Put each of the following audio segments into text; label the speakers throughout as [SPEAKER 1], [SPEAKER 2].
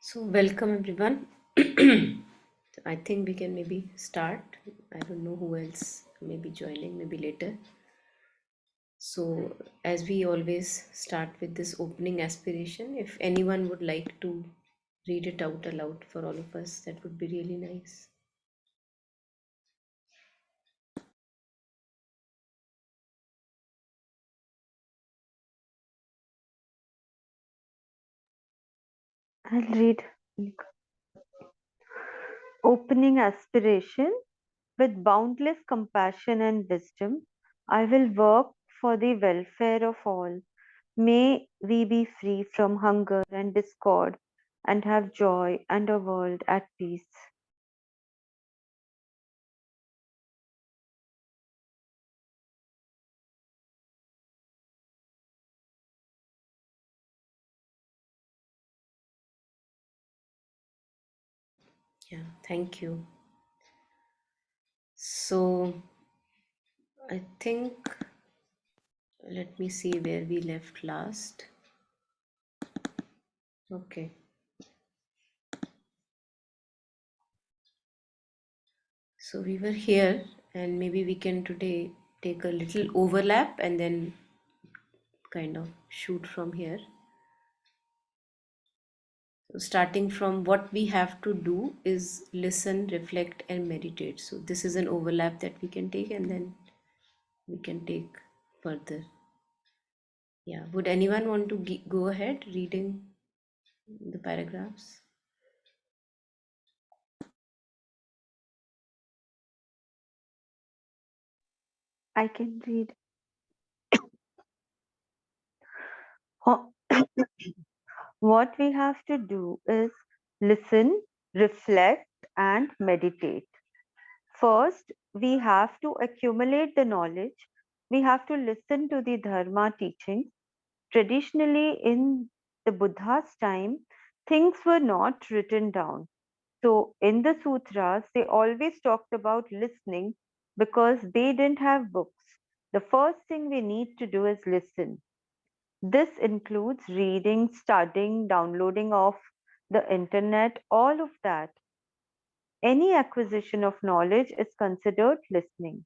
[SPEAKER 1] So, welcome everyone. I think we can maybe start. I don't know who else may be joining, maybe later. So, as we always start with this opening aspiration, if anyone would like to read it out aloud for all of us, that would be really nice.
[SPEAKER 2] I'll read opening aspiration with boundless compassion and wisdom. I will work for the welfare of all. May we be free from hunger and discord and have joy and a world at peace.
[SPEAKER 1] Yeah, thank you. So, I think let me see where we left last. Okay. So we were here, and maybe we can today take a little overlap and then kind of shoot from here. So starting from what we have to do is listen, reflect, and meditate. So this is an overlap that we can take, and then we can take further. Yeah. Would anyone want to go ahead reading the paragraphs?
[SPEAKER 2] I can read. Ho- What we have to do is listen, reflect, and meditate. First, we have to accumulate the knowledge. We have to listen to the Dharma teachings. Traditionally, in the Buddha's time, things were not written down. So, in the sutras, they always talked about listening because they didn't have books. The first thing we need to do is listen. This includes reading, studying, downloading off the internet, all of that. Any acquisition of knowledge is considered listening.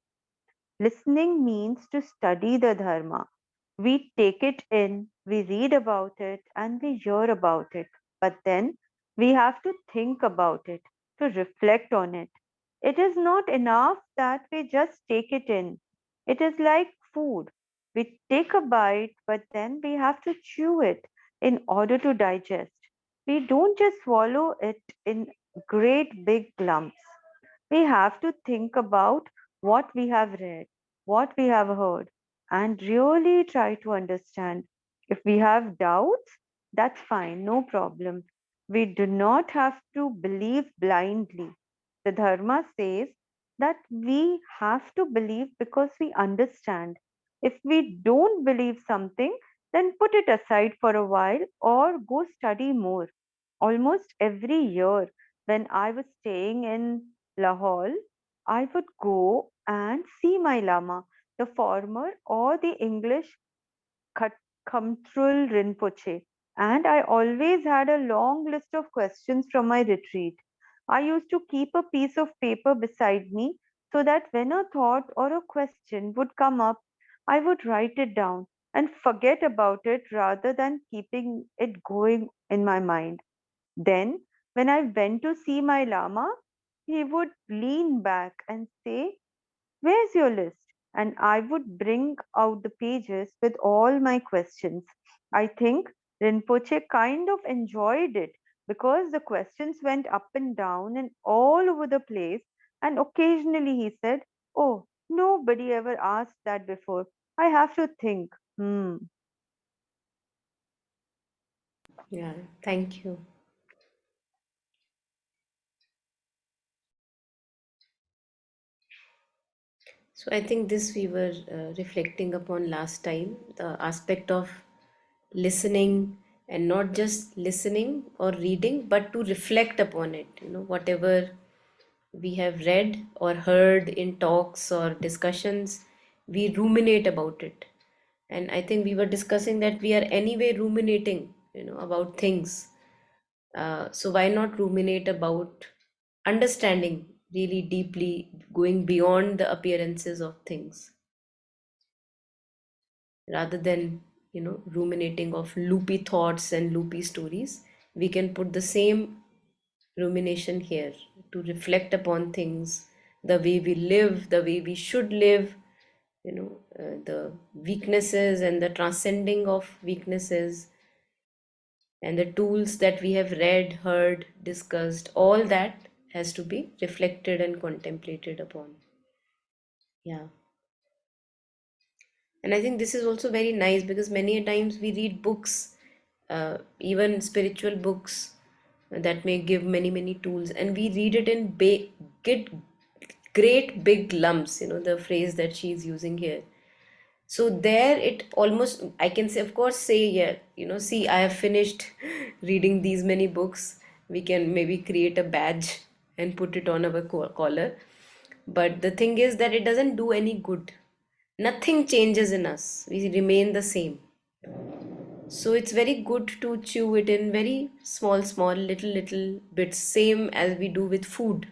[SPEAKER 2] Listening means to study the Dharma. We take it in, we read about it, and we hear about it. But then we have to think about it, to reflect on it. It is not enough that we just take it in. It is like food. We take a bite, but then we have to chew it in order to digest. We don't just swallow it in great big lumps. We have to think about what we have read, what we have heard, and really try to understand. If we have doubts, that's fine, no problem. We do not have to believe blindly. The Dharma says that we have to believe because we understand. If we don't believe something, then put it aside for a while or go study more. Almost every year, when I was staying in Lahore, I would go and see my Lama, the former or the English Khamtrul Rinpoche, and I always had a long list of questions from my retreat. I used to keep a piece of paper beside me so that when a thought or a question would come up, I would write it down and forget about it rather than keeping it going in my mind. Then, when I went to see my Lama, he would lean back and say, "Where's your list?" And I would bring out the pages with all my questions. I think Rinpoche kind of enjoyed it because the questions went up and down and all over the place. And occasionally he said, "Oh, nobody ever asked that before. I have to think."
[SPEAKER 1] Yeah, thank you. So I think this we were reflecting upon last time, the aspect of listening, and not just listening or reading, but to reflect upon it. Whatever we have read or heard in talks or discussions, we ruminate about it. And I think we were discussing that we are anyway ruminating, about things. So why not ruminate about understanding really deeply, going beyond the appearances of things, rather than, ruminating of loopy thoughts and loopy stories. We can put the same rumination here to reflect upon things, the way we live, the way we should live, the weaknesses and the transcending of weaknesses, and the tools that we have read, heard, discussed, all that has to be reflected and contemplated upon. Yeah. And I think this is also very nice because many a times we read books, even spiritual books that may give many, many tools, and we read it in get great big lumps, the phrase that she's using here. So there it almost, I can say, of course, say, yeah, see, I have finished reading these many books. We can maybe create a badge and put it on our collar. But the thing is that it doesn't do any good. Nothing changes in us. We remain the same. So it's very good to chew it in very small, small, little bits, same as we do with food.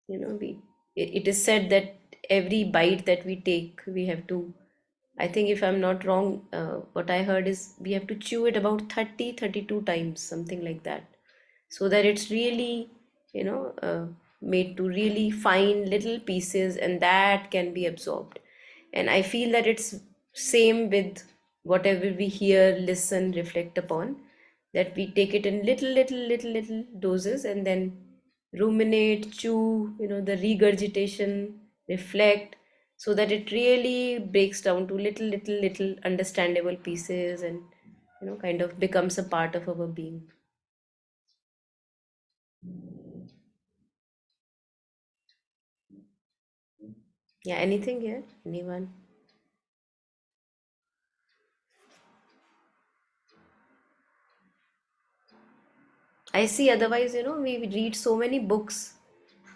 [SPEAKER 1] We it is said that every bite that we take, we have to, I think, if I'm not wrong, what I heard is we have to chew it about 32 times, something like that, so that it's really, made to really fine little pieces, and that can be absorbed. And I feel that it's same with whatever we hear, listen, reflect upon, that we take it in little doses, and then ruminate, chew, the regurgitation, reflect, so that it really breaks down to little understandable pieces, and kind of becomes a part of our being. Yeah, anything here? Anyone? I see, otherwise, we read so many books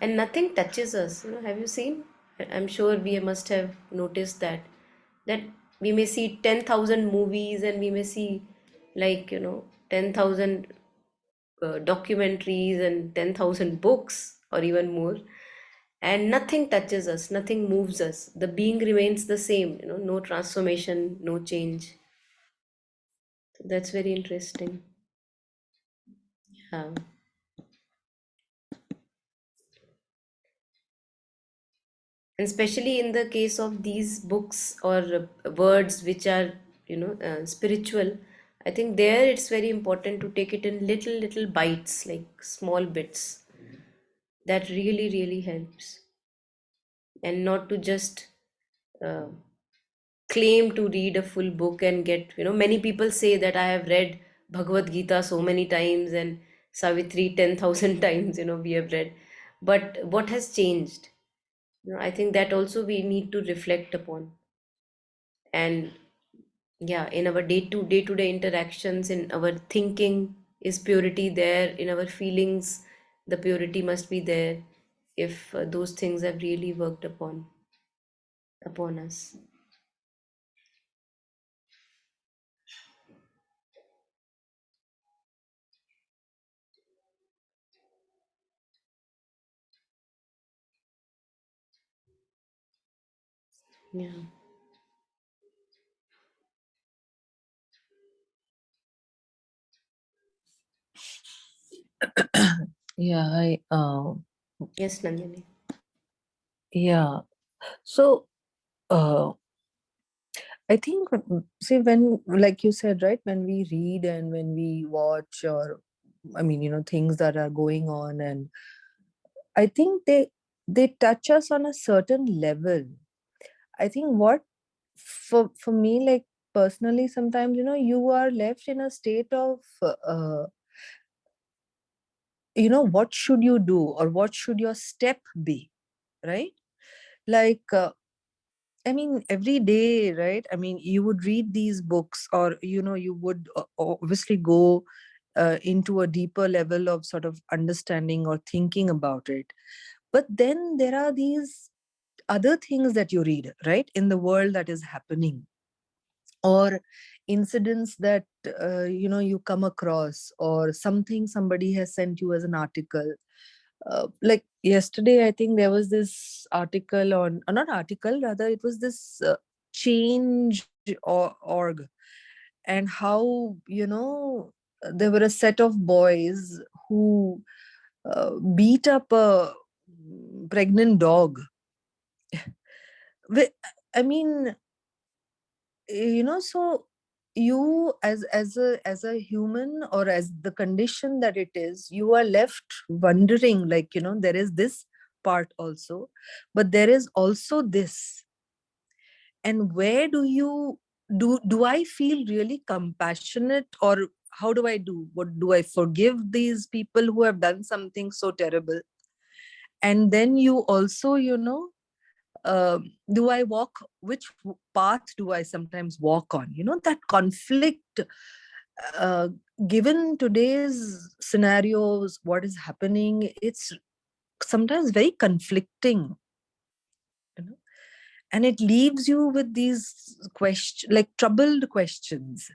[SPEAKER 1] and nothing touches us. Have you seen? I'm sure we must have noticed that we may see 10,000 movies, and we may see, like, 10,000 documentaries and 10,000 books or even more, and nothing touches us, nothing moves us. The being remains the same, no transformation, no change. So that's very interesting. Yeah. And especially in the case of these books or words which are, spiritual, I think there it's very important to take it in little bites, like small bits. That really really helps, and not to just uh, claim to read a full book and get, many people say that I have read Bhagavad Gita so many times, and Savitri 10,000 times, we have read. But what has changed? I think that also we need to reflect upon. And yeah, in our day to day interactions, in our thinking, is purity there? In our feelings, the purity must be there, if those things have really worked upon us. Yeah.
[SPEAKER 3] Yeah,
[SPEAKER 1] Yes, Nandini.
[SPEAKER 3] yeah. So, uh, I think, see, when, like you said, right, when we read and when we watch, or, I mean, things that are going on, and I think they touch us on a certain level. I think what, for me, like, personally, sometimes, you are left in a state of, what should you do, or what should your step be, right? Like, I mean, every day, right? I mean, you would read these books, or, you would obviously go into a deeper level of sort of understanding or thinking about it. But then there are these other things that you read, right, in the world that is happening, or incidents that you come across, or something somebody has sent you as an article. Like yesterday, I think there was this article on, not article, rather it was this change org, and how there were a set of boys who beat up a pregnant dog. Wi- I mean, so you, as a human, or as the condition that it is, you are left wondering, like, there is this part also, but there is also this. And where do I feel really compassionate, or how do I do, what do I forgive these people who have done something so terrible? And then you also, do I walk, which path do I sometimes walk on? That conflict, uh, given today's scenarios, what is happening, it's sometimes very conflicting, you know and it leaves you with these like troubled questions.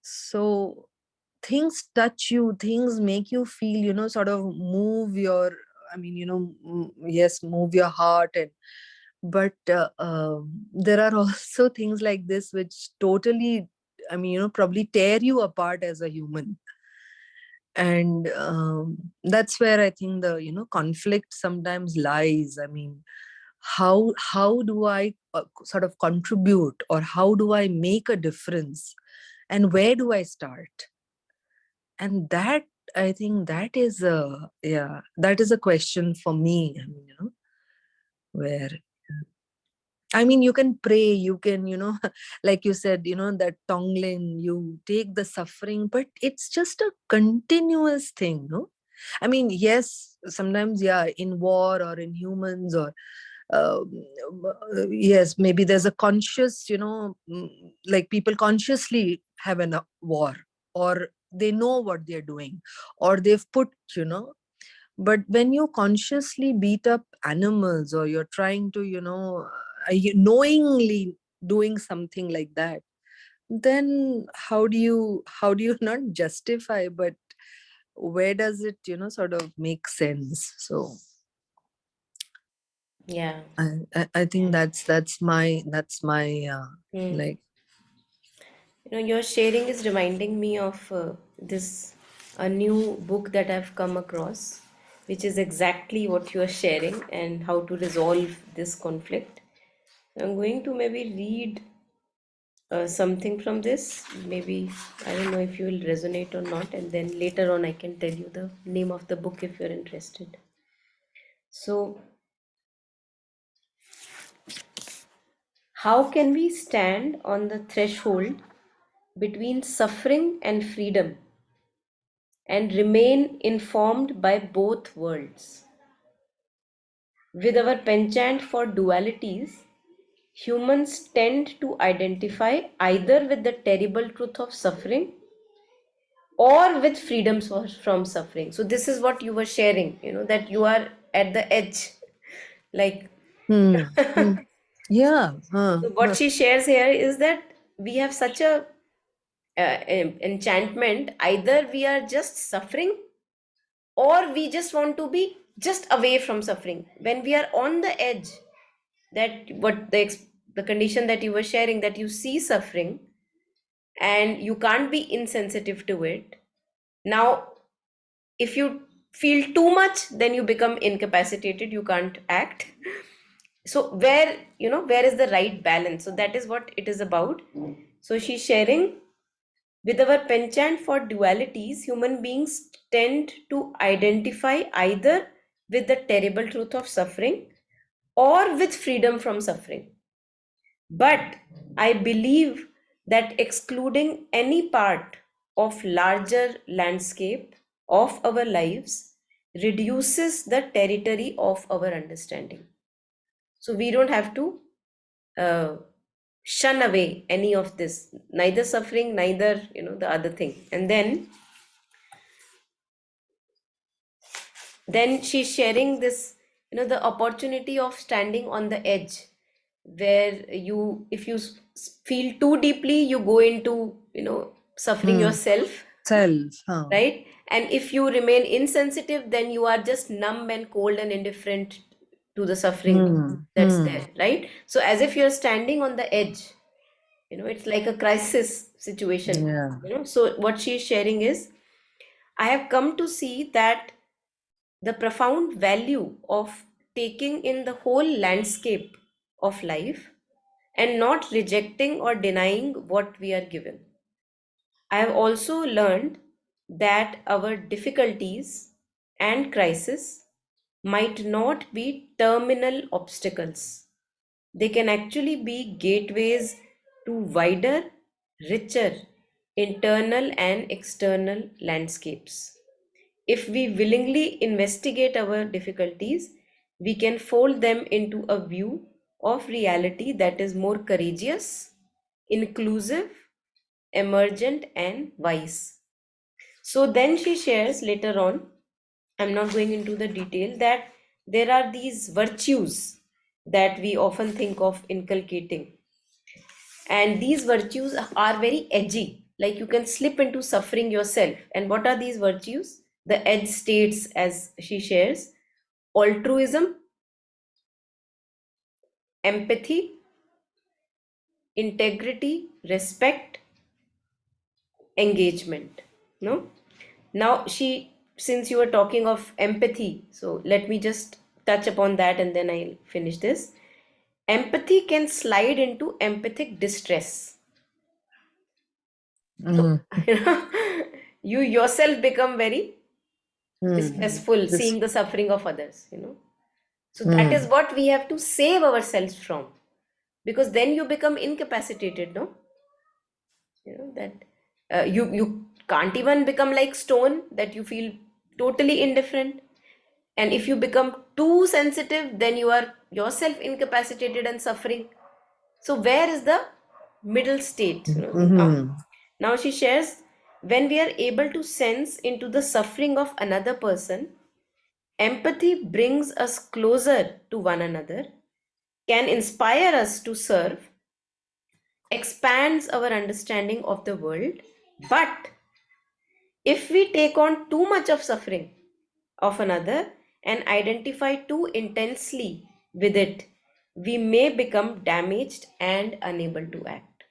[SPEAKER 3] So things touch you, things make you feel, sort of move your, yes, move your heart. And but there are also things like this which totally, probably tear you apart as a human. And that's where I think the conflict sometimes lies. I mean, how do I sort of contribute, or how do I make a difference, and where do I start? And that, I think, that is a, yeah, that is a question for me. I mean, where, you can pray, you can, like you said, that Tonglen, you take the suffering, but it's just a continuous thing, no? I mean, yes, sometimes, yeah, in war or in humans, or um, yes, maybe there's a conscious, like people consciously have a war, or they know what they're doing, or they've put, but when you consciously beat up animals, or you're trying to, knowingly doing something like that, then how do you not justify, but where does it, sort of make sense? So
[SPEAKER 1] Yeah.
[SPEAKER 3] I think that's my
[SPEAKER 1] Hmm.
[SPEAKER 3] like.
[SPEAKER 1] Your sharing is reminding me of this a new book that I've come across, which is exactly what you are sharing and how to resolve this conflict. I'm going to maybe read something from this. Maybe I don't know if you will resonate or not, and then later on I can tell you the name of the book if you're interested. So, how can we stand on the threshold between suffering and freedom and remain informed by both worlds? With our penchant for dualities, humans tend to identify either with the terrible truth of suffering or with freedoms from suffering. So this is what you were sharing, that you are at the edge. Like,
[SPEAKER 3] Hmm. Yeah.
[SPEAKER 1] so what she shares here is that we have such a enchantment. Either we are just suffering, or we just want to be just away from suffering. When we are on the edge, that what the condition that you were sharing, that you see suffering and you can't be insensitive to it. Now, if you feel too much, then you become incapacitated, you can't act. So where is the right balance? So that is what it is about. So she's sharing, with our penchant for dualities, human beings tend to identify either with the terrible truth of suffering or with freedom from suffering. But I believe that excluding any part of larger landscape of our lives reduces the territory of our understanding. So we don't have to uh, shun away any of this, neither suffering, neither the other thing. And then she's sharing this, the opportunity of standing on the edge. where if you feel too deeply, you go into, suffering yourself,
[SPEAKER 3] Self.
[SPEAKER 1] right? And if you remain insensitive, then you are just numb and cold and indifferent to the suffering that's there, right? So as if you're standing on the edge, it's like a crisis situation,
[SPEAKER 3] Yeah.
[SPEAKER 1] So what she's sharing is, I have come to see that the profound value of taking in the whole landscape of life and not rejecting or denying what we are given. I have also learned that our difficulties and crises might not be terminal obstacles. They can actually be gateways to wider, richer internal and external landscapes. If we willingly investigate our difficulties, we can fold them into a view of reality that is more courageous, inclusive, emergent, and wise. So then she shares later on, I'm not going into the detail, that there are these virtues that we often think of inculcating. And these virtues are very edgy, like you can slip into suffering yourself. And what are these virtues? The edge states, as she shares: altruism, empathy, integrity, respect, engagement. No? Now, since you were talking of empathy, so let me just touch upon that and then I'll finish this. Empathy can slide into empathic distress. So,
[SPEAKER 3] Mm.
[SPEAKER 1] you yourself become very
[SPEAKER 3] Mm.
[SPEAKER 1] distressful
[SPEAKER 3] This.
[SPEAKER 1] seeing the suffering of others. So, that is
[SPEAKER 3] Mm.
[SPEAKER 1] what we have to save ourselves from, because then you become incapacitated, no? That you can't even become like stone, that you feel totally indifferent. And if you become too sensitive, then you are yourself incapacitated and suffering. So where is the middle state, now?
[SPEAKER 3] Mm-hmm.
[SPEAKER 1] Now she shares, when we are able to sense into the suffering of another person, empathy brings us closer to one another, can inspire us to serve, expands our understanding of the world. But if we take on too much of suffering of another and identify too intensely with it, we may become damaged and unable to act.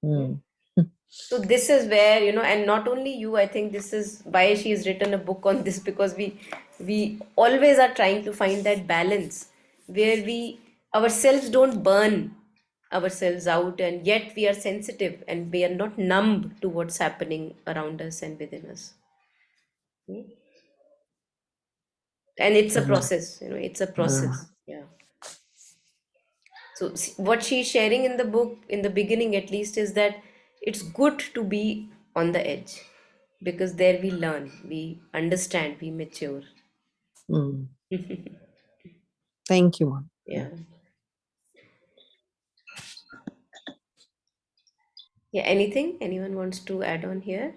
[SPEAKER 1] Hmm?
[SPEAKER 3] Mm.
[SPEAKER 1] So this is where, and not only you, I think this is why she has written a book on this, because we always are trying to find that balance where we ourselves don't burn ourselves out, and yet we are sensitive and we are not numb to what's happening around us and within us. Hmm? And it's a
[SPEAKER 3] Mm.
[SPEAKER 1] process, it's a
[SPEAKER 3] Mm.
[SPEAKER 1] process. Yeah. So what she's sharing in the book, in the beginning at least, is that it's good to be on the edge, because there we learn, we understand, we mature.
[SPEAKER 3] Mm. Thank you, Mom.
[SPEAKER 1] Yeah. Yeah. Anything anyone wants to add on here?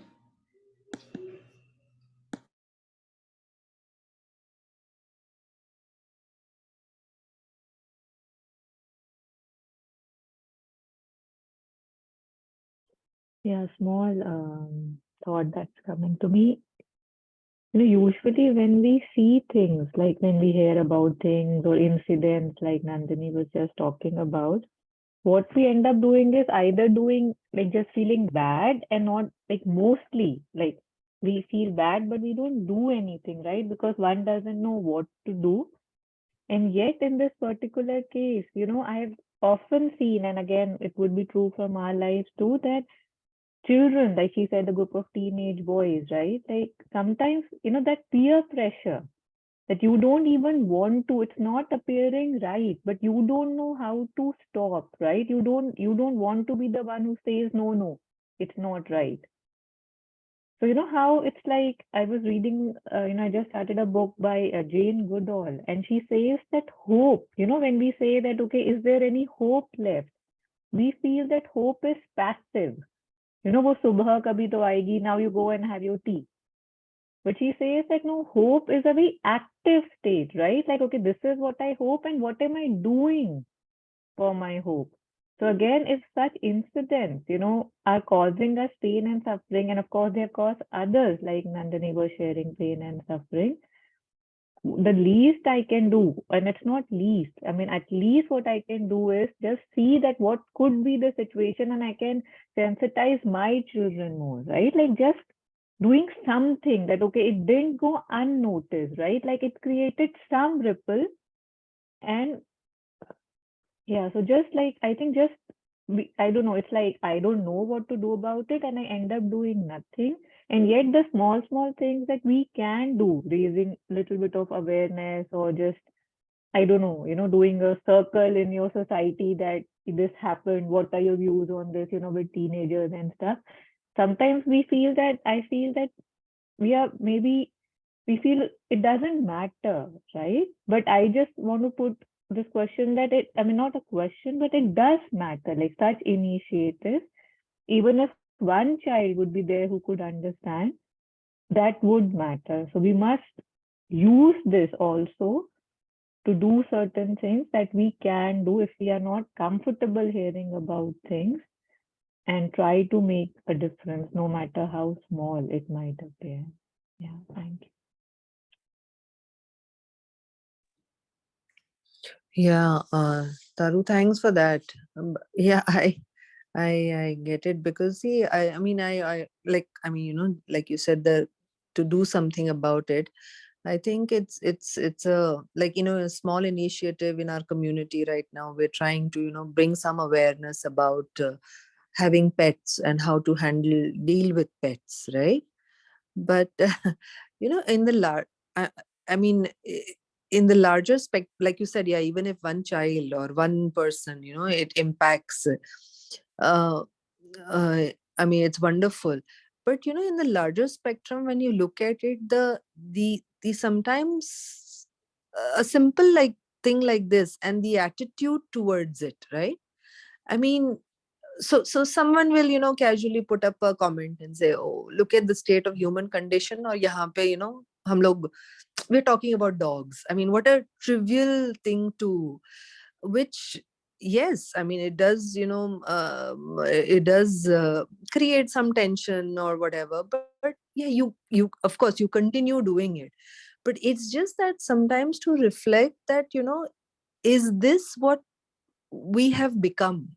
[SPEAKER 2] Yeah, small thought that's coming to me. Usually when we see things, like when we hear about things or incidents like Nandini was just talking about, what we end up doing is either doing like just feeling bad and not like mostly like we feel bad, but we don't do anything, right? Because one doesn't know what to do. And yet, in this particular case, I have often seen, and again, it would be true from our lives too, that children, like she said, a group of teenage boys, right? Like sometimes, that peer pressure that you don't even want to, it's not appearing right, but you don't know how to stop, right? You don't want to be the one who says, no, no, it's not right. So you know how it's like I was reading, I just started a book by Jane Goodall, and she says that hope, when we say that, okay, is there any hope left? We feel that hope is passive. वो सुबह कभी तो आएगी. Now you go and have your tea.
[SPEAKER 4] But she says that no, hope is a very active state, right? Like, okay, this is what I hope, and what am I doing for my hope? So again, if such incidents, are causing us pain and suffering, and of course they have caused others, like Nandini was sharing pain and suffering, the least I can do, and it's not least, I mean, at least what I can do is just see that what could be the situation, and I can sensitize my children more, right? Like just doing something that, okay, it didn't go unnoticed, right? Like it created some ripple. And yeah, so just like, I think just, I don't know, it's like I don't know what to do about it, and I end up doing nothing. And yet, the small, small things that we can do, raising little bit of awareness, or just, I don't know, doing a circle in your society that this happened, what are your views on this, with teenagers and stuff. Sometimes I feel that we feel it doesn't matter, right? But I just want to put this question that I mean, not a question, but it does matter. Like such initiatives, even if one child would be there who could understand, that would matter. So we must use this also to do certain things that we can do if we are not comfortable hearing about things, and try to make a difference, no matter how small it might appear. Yeah, thank you.
[SPEAKER 3] Yeah, Taru, thanks for that. Yeah, I get it because see, I mean, I mean, like you said, to do something about it. I think it's a, like, a small initiative in our community right now. We're trying to, bring some awareness about having pets and how to deal with pets, right? But in the I, I mean, in the larger spec, like you said, yeah, even if one child or one person, it impacts, uh, uh I mean, it's wonderful. But in the larger spectrum, when you look at it, the sometimes a simple like thing like this and the attitude towards it, right? I mean, so someone will casually put up a comment and say, oh, look at the state of human condition, or yahan pe hum log we're talking about dogs. I mean, what a trivial thing to, which, yes, I mean, it does, it does create some tension or whatever. But yeah, you of course you continue doing it. But it's just that sometimes to reflect that, is this what we have become?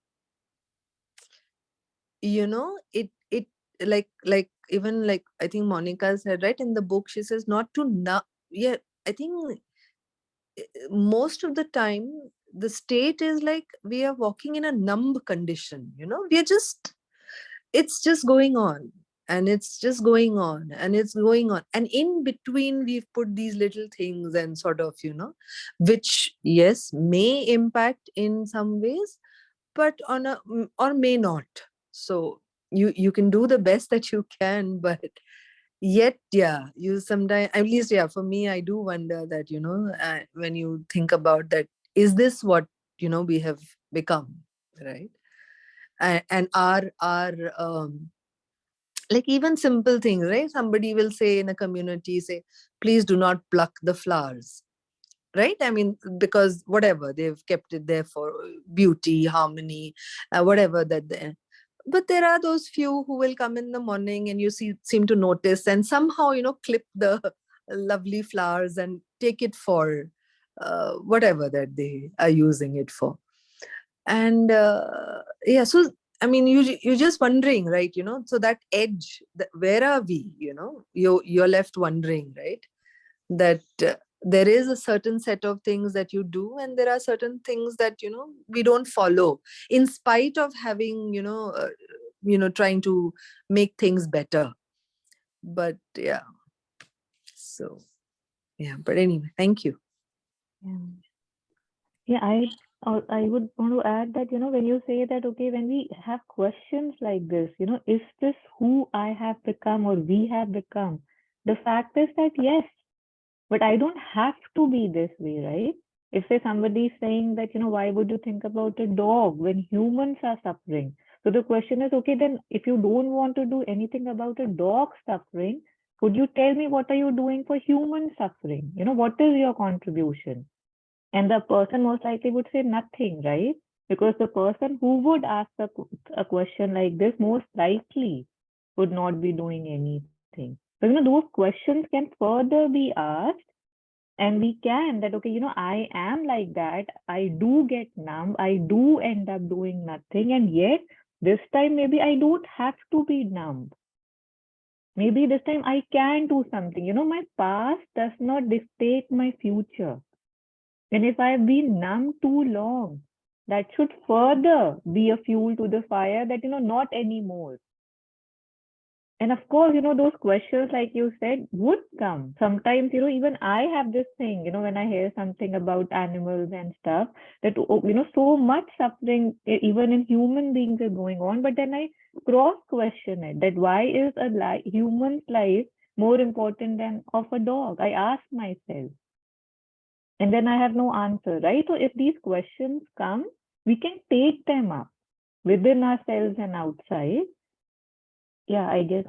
[SPEAKER 3] It like even like I think Monica said, right, in the book, she says not to yeah, I think most of the time the state is like we are walking in a numb condition. We are just, it's just going on, and it's just going on, and it's going on, and in between we've put these little things and sort of, which, yes, may impact in some ways, but on a or may not. So you can do the best that you can, but yet, yeah, you sometimes, at least, yeah, for me, I do wonder that, when you think about that, is this what we have become, right? And our like even simple things, right? Somebody will say in a community, say, please do not pluck the flowers, right? I mean, because whatever, they've kept it there for beauty, harmony, whatever that they, but there are those few who will come in the morning and you seem to notice and somehow clip the lovely flowers and take it for whatever that they are using it for. And yeah, so I mean, you're just wondering, right? So that edge, where are we? You're left wondering, right? That there is a certain set of things that you do, and there are certain things that we don't follow, in spite of having trying to make things better. But yeah, so yeah, but anyway, thank you.
[SPEAKER 4] Yeah. Yeah, I would want to add that, when you say that, okay, when we have questions like this, is this who I have become or we have become? The fact is that yes, but I don't have to be this way, right? If say somebody is saying that, why would you think about a dog when humans are suffering? So the question is, okay, then if you don't want to do anything about a dog suffering, Could you tell me what are you doing for human suffering? What is your contribution? And the person most likely would say nothing, right? Because the person who would ask a question like this most likely would not be doing anything. So, those questions can further be asked, and we can that, okay, I am like that. I do get numb. I do end up doing nothing. And yet, this time, maybe I don't have to be numb. Maybe this time I can do something. My past does not dictate my future. And if I've been numb too long, that should further be a fuel to the fire that, not anymore. And of course, those questions, like you said, would come. Sometimes, even I have this thing, when I hear something about animals and stuff, that, so much suffering, even in human beings, is going on. But then I cross question it, that why is a human's life more important than of a dog? I ask myself. And then I have no answer, right? So if these questions come, we can take them up within ourselves and outside. Yeah, I guess.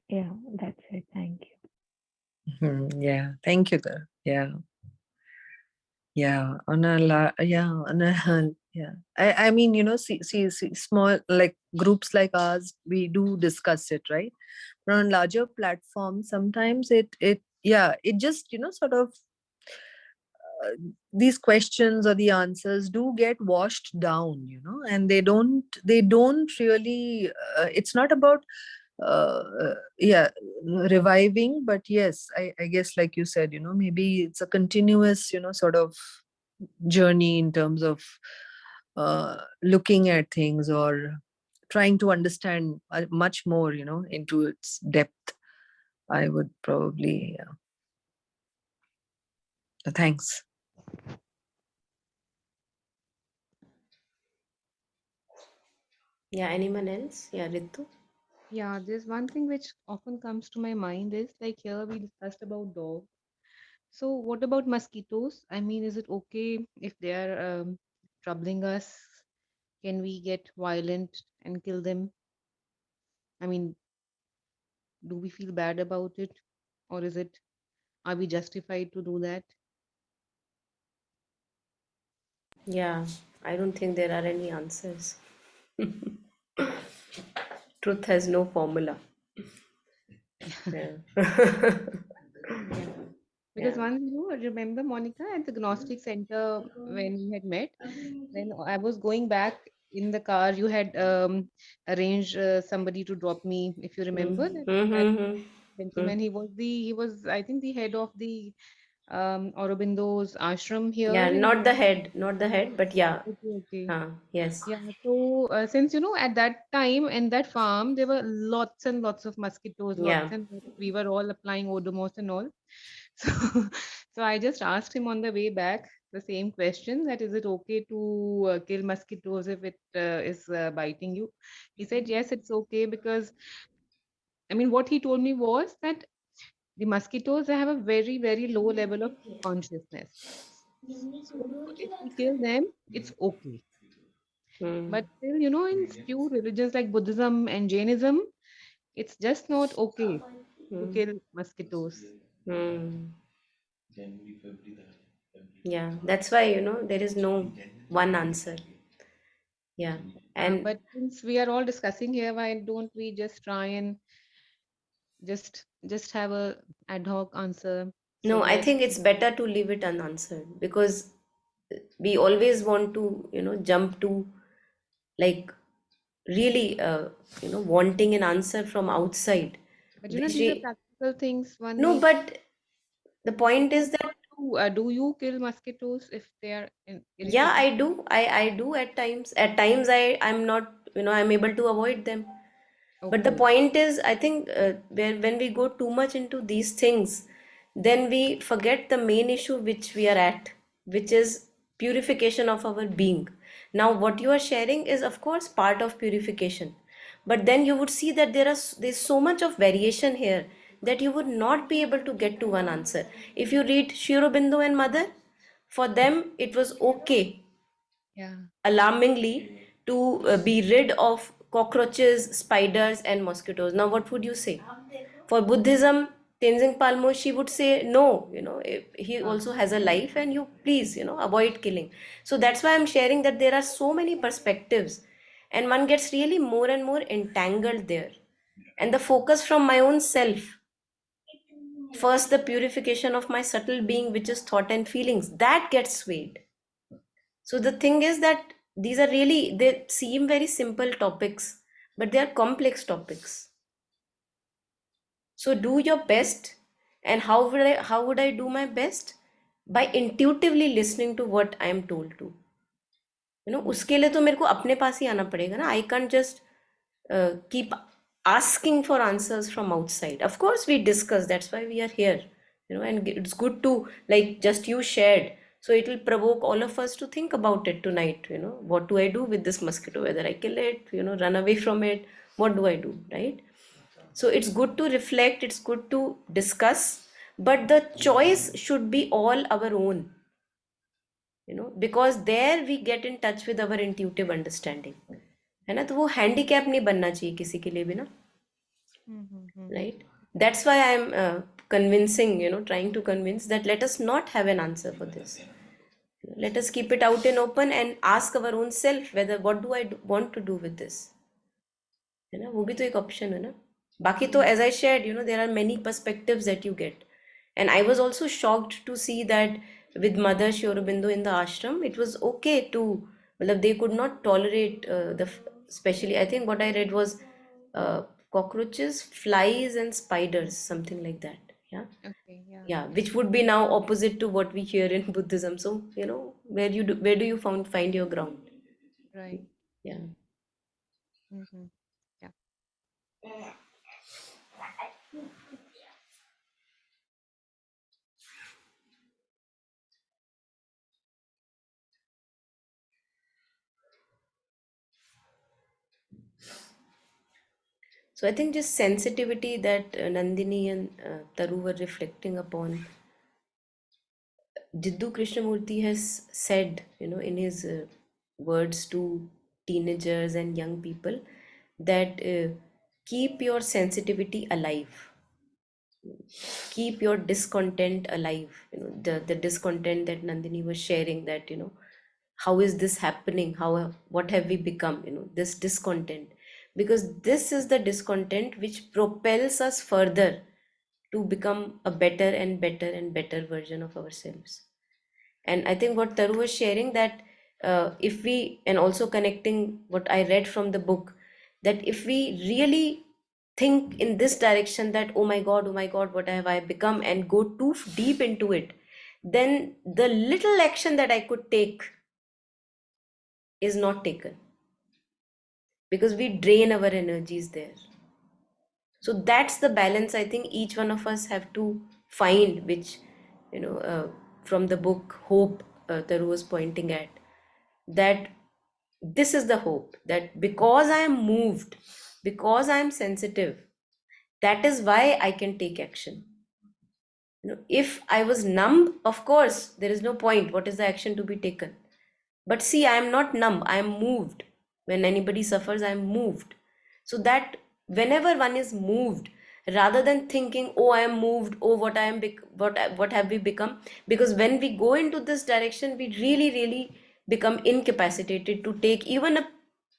[SPEAKER 4] Yeah, that's it. Thank you.
[SPEAKER 3] Yeah, thank you. Yeah. Yeah, on a yeah. I mean, see, small like groups like ours, we do discuss it, right? But on larger platforms, sometimes it just sort of these questions or the answers do get washed down, and they don't really. It's not about yeah, reviving, but yes, I guess, like you said, maybe it's a continuous sort of journey in terms of looking at things or trying to understand much more into its depth. I would probably thanks.
[SPEAKER 1] Yeah, anyone else? Yeah, Ritu.
[SPEAKER 5] Yeah, there's one thing which often comes to my mind is like here we discussed about dogs. So what about mosquitoes? I mean, is it okay if they are troubling us? Can we get violent and kill them? I mean, do we feel bad about it? Or are we justified to do that?
[SPEAKER 1] Yeah, I don't think there are any answers. Truth has no formula. Yeah.
[SPEAKER 5] Yeah.
[SPEAKER 1] Yeah.
[SPEAKER 5] Because once, remember, Monica, at the Gnostic Center when we had met, then I was going back in the car. You had arranged somebody to drop me, if you remember that
[SPEAKER 1] Mm-hmm.
[SPEAKER 5] gentleman. He was I think the head of the Aurobindo's ashram here
[SPEAKER 1] Yeah,
[SPEAKER 5] in.
[SPEAKER 1] not the head, but yeah.
[SPEAKER 5] Okay, okay.
[SPEAKER 1] Yes.
[SPEAKER 5] Yeah, so since at that time in that farm there were lots and lots of mosquitoes,
[SPEAKER 1] Yeah.
[SPEAKER 5] lots and lots. We were all applying Odomos and all. So, so I just asked him on the way back the same question, that is it okay to kill mosquitoes if it is biting you? He said yes, it's okay, because I mean what he told me was that the mosquitoes, they have a very very low level of consciousness. So if we kill them, it's okay.
[SPEAKER 1] Mm.
[SPEAKER 5] But still, in few religions like Buddhism and Jainism, it's just not okay to
[SPEAKER 1] Mm.
[SPEAKER 5] kill mosquitoes.
[SPEAKER 1] Mm. Yeah, that's why, there is no one answer. Yeah.
[SPEAKER 5] Yeah,
[SPEAKER 1] And
[SPEAKER 5] but since we are all discussing here, why don't we just try and just have a ad hoc answer so
[SPEAKER 1] no, I
[SPEAKER 5] that
[SPEAKER 1] think it's better to leave it unanswered, because we always want to, jump to, like, really, wanting an answer from outside,
[SPEAKER 5] but
[SPEAKER 1] which
[SPEAKER 5] these are practical things one
[SPEAKER 1] no,
[SPEAKER 5] needs.
[SPEAKER 1] but the
[SPEAKER 5] What
[SPEAKER 1] point is that,
[SPEAKER 5] about you? Do you kill mosquitoes if they are
[SPEAKER 1] yeah,
[SPEAKER 5] irritating?
[SPEAKER 1] I do. I do at times. At times I'm not, I'm able to avoid them. But the
[SPEAKER 5] Okay.
[SPEAKER 1] point is, I think when we go too much into these things, then we forget the main issue which we are at, which is purification of our being. Now, what you are sharing is, of course, part of purification. But then you would see that there's so much of variation here that you would not be able to get to one answer. If you read Shri Aurobindo and Mother, for them it was okay,
[SPEAKER 5] Yeah.
[SPEAKER 1] alarmingly, to be rid of cockroaches, spiders, and mosquitoes. Now, what would you say? For Buddhism, Tenzin Palmo, she would say, no, he also has a life and you please, avoid killing. So that's why I'm sharing that there are so many perspectives and one gets really more and more entangled there. And the focus from my own self, first the purification of my subtle being, which is thought and feelings, that gets swayed. So the thing is that these are really, they seem very simple topics, but they are complex topics. So do your best. And how would I do my best? By intuitively listening to what I am told to. उसके लिए तो मेरे को अपने पास ही आना पड़ेगा ना. I can't just keep asking for answers from outside. Of course we discuss, that's why we are here, and it's good to, like just you shared, so it will provoke all of us to think about it tonight. What do I do with this mosquito? Whether I kill it, run away from it, what do I do, right? So it's good to reflect, it's good to discuss, but the choice should be all our own, because there we get in touch with our intuitive understanding. है ना? तो वो handicap नहीं बनना चाहिए किसी के लिए भी ना, right? That's why I'm convincing, trying to convince that let us not have an answer for this. Let us keep it out and open and ask our own self whether what do I want to do with this. है ना? वो भी तो एक option है ना. बाकी तो as I shared, there are many perspectives that you get. And I was also shocked to see that with Mother Shri Aurobindo in the ashram, it was okay to, well, they could not tolerate especially, I think what I read was cockroaches, flies, and spiders, something like that. Yeah.
[SPEAKER 5] Okay, yeah.
[SPEAKER 1] Yeah, which would be now opposite to what we hear in Buddhism. So, where do you find your ground?
[SPEAKER 5] Right.
[SPEAKER 1] Yeah.
[SPEAKER 5] Mm-hmm. Yeah.
[SPEAKER 1] So I think just sensitivity that Nandini and Taru were reflecting upon. Jiddu Krishnamurti has said, in his words to teenagers and young people, that keep your sensitivity alive, keep your discontent alive. The discontent that Nandini was sharing, that how is this happening? What have we become? This discontent, because this is the discontent which propels us further to become a better and better and better version of ourselves. And I think what Taru was sharing, that if we, and also connecting what I read from the book, that if we really think in this direction, that oh my god, what have I become, and go too deep into it, then the little action that I could take is not taken, because we drain our energies there. So that's the balance I think each one of us have to find, which from the book Hope, Taru was pointing at, that this is the hope, that because I am moved, because I am sensitive, that is why I can take action. If I was numb, of course there is no point, what is the action to be taken? But see, I am not numb, I am moved. When anybody suffers, I am moved. So that whenever one is moved, rather than thinking, oh I am moved, oh what I am what have we become, because when we go into this direction, we really really become incapacitated to take even a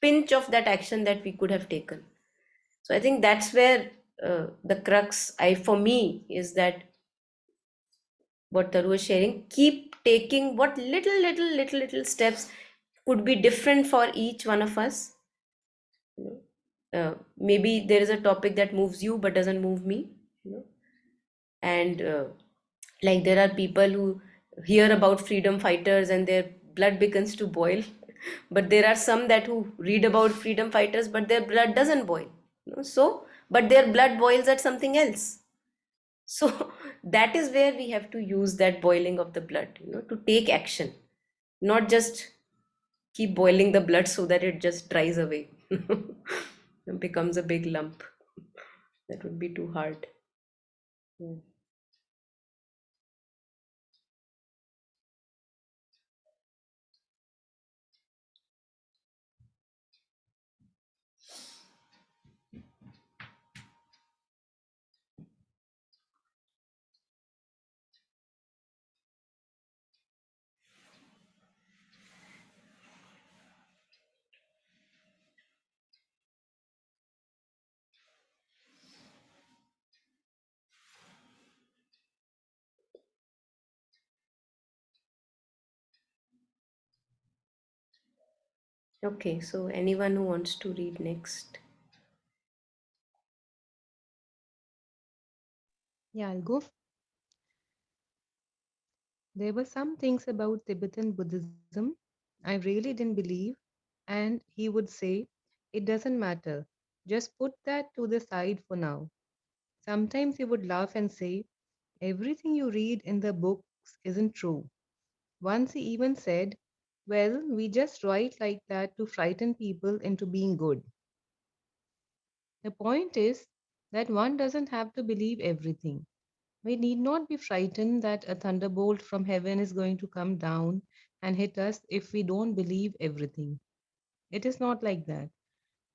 [SPEAKER 1] pinch of that action that we could have taken. So I think that's where the crux, for me, is that what Taru was sharing, keep taking what little steps could be different for each one of us. Maybe there is a topic that moves you but doesn't move me, and like there are people who hear about freedom fighters and their blood begins to boil, but there are some that who read about freedom fighters but their blood doesn't boil, so but their blood boils at something else. So that is where we have to use that boiling of the blood, to take action, not just keep boiling the blood so that it just dries away and becomes a big lump. That would be too hard. Yeah. Okay, so anyone who wants to read next?
[SPEAKER 5] Yeah, I'll go. There were some things about Tibetan Buddhism I really didn't believe, and he would say, it doesn't matter, just put that to the side for now. Sometimes he would laugh and say, everything you read in the books isn't true. Once he even said, well, we just write like that to frighten people into being good. The point is that one doesn't have to believe everything. We need not be frightened that a thunderbolt from heaven is going to come down and hit us if we don't believe everything. It is not like that.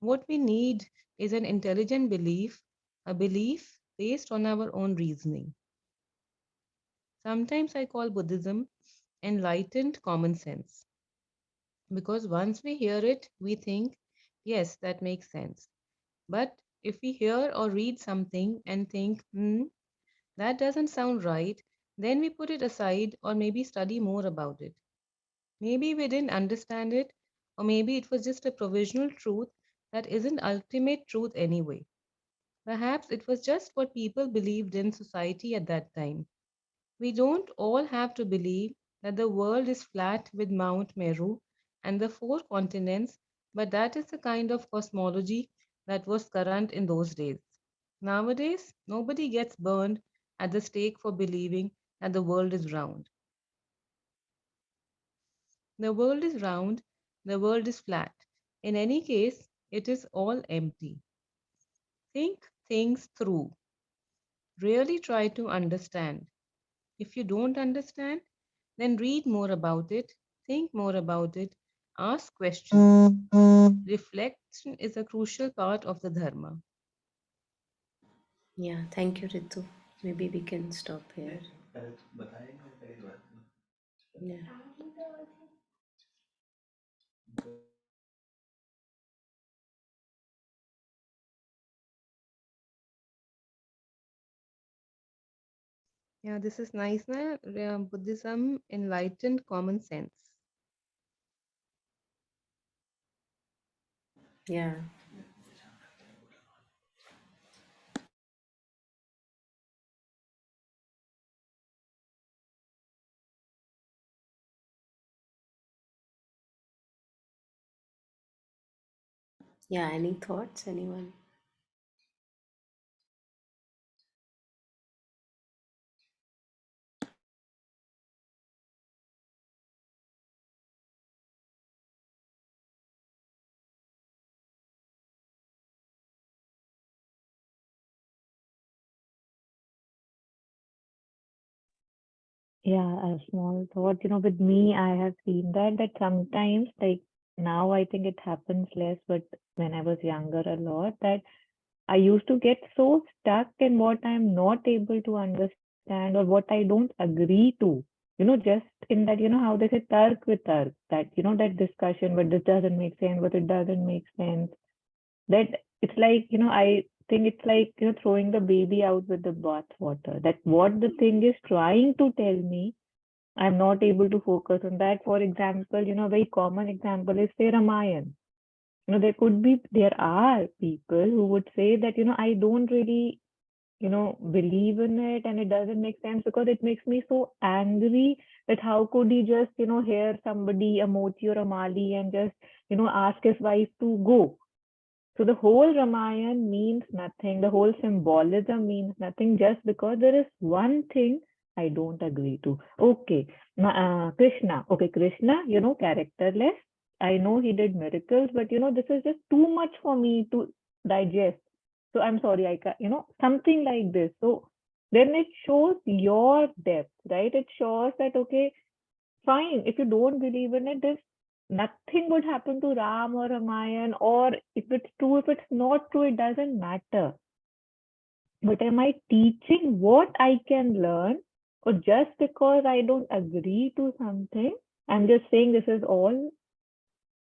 [SPEAKER 5] What we need is an intelligent belief, a belief based on our own reasoning. Sometimes I call Buddhism enlightened common sense because once we hear it, we think, yes, that makes sense. But if we hear or read something and think, that doesn't sound right, then we put it aside or maybe study more about it. Maybe we didn't understand it, or maybe it was just a provisional truth that isn't ultimate truth anyway. Perhaps it was just what people believed in society at that time. We don't all have to believe that the world is flat with Mount Meru and the four continents, but that is the kind of cosmology that was current in those days. Nowadays, nobody gets burned at the stake for believing that the world is round. The world is round, the world is flat. In any case, it is all empty. Think things through. Really try to understand. If you don't understand, then read more about it, think more about it, ask questions. Reflection is a crucial part of the Dharma.
[SPEAKER 1] Yeah, thank you, Ritu. Maybe we can stop here. Yeah.
[SPEAKER 5] Yeah, this is nice, na? Buddhism enlightened common sense.
[SPEAKER 1] Yeah. Yeah, any thoughts, anyone?
[SPEAKER 4] Yeah, a small thought. With me, I have seen that sometimes, like now, I think it happens less, but when I was younger, a lot that I used to get so stuck in what I'm not able to understand or what I don't agree to. Just in that, how they say tark with tark, that, that discussion, but this doesn't make sense, but it doesn't make sense. That it's like, I think it's like, throwing the baby out with the bath water. That what the thing is trying to tell me, I'm not able to focus on that. For example, a very common example is say Ramayana. There are people who would say that, I don't really, believe in it and it doesn't make sense because it makes me so angry that how could he just, hear somebody, a Moti or a Mali, and just, ask his wife to go. So the whole Ramayana means nothing. The whole symbolism means nothing just because there is one thing I don't agree to. Okay, Krishna. Okay, Krishna, characterless. I know he did miracles, but this is just too much for me to digest. So I'm sorry, I can't, something like this. So then it shows your depth, right? It shows that, okay, fine. If you don't believe in it, there's nothing would happen to Ram or Ramayan, or if it's true, if it's not true, it doesn't matter. But am I teaching what I can learn, or just because I don't agree to something, I'm just saying this is all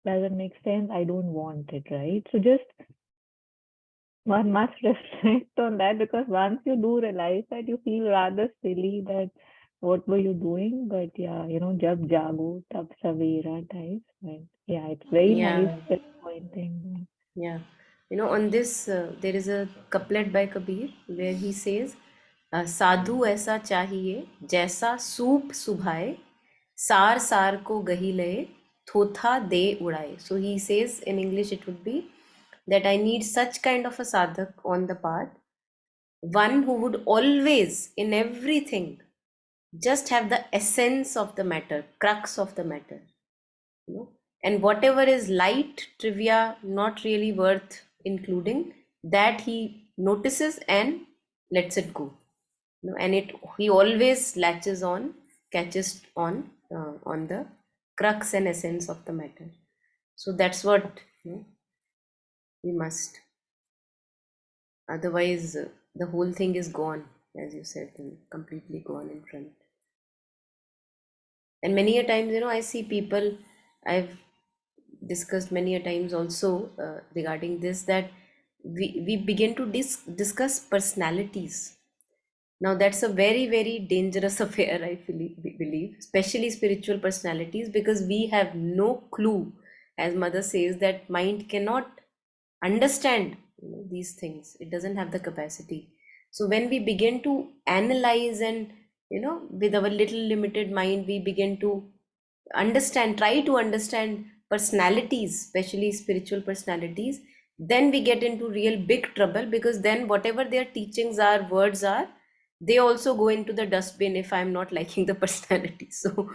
[SPEAKER 4] doesn't make sense. I don't want it, right? So just one must reflect on that because once you do realize that, you feel rather silly that what were you doing? But yeah, jab jago, tab savera type. And yeah, it's very nice
[SPEAKER 1] Yeah,
[SPEAKER 4] pinpointing.
[SPEAKER 1] yeah. On this, there is a couplet by Kabir where he says, साधु ऐसा चाहिए जैसा soup सुभाए सार सार को गही लए थोथा दे उड़ाए. So he says in English it would be that I need such kind of a sadhak on the path, one who would always in everything just have the essence of the matter, crux of the matter, and whatever is light trivia, not really worth including, that he notices and lets it go. And he always latches on, catches on the crux and essence of the matter. So that's what we must. Otherwise, the whole thing is gone, as you said, and completely gone in front. And many a times, I see people, I've discussed many a times also regarding this, that we begin to discuss personalities. Now that's a very, very dangerous affair, I believe, especially spiritual personalities, because we have no clue, as Mother says, that mind cannot understand these things. It doesn't have the capacity. So when we begin to analyze and, with our little limited mind, we begin to try to understand personalities, especially spiritual personalities, then we get into real big trouble, because then whatever their teachings are, words are, they also go into the dustbin if I'm not liking the personality. So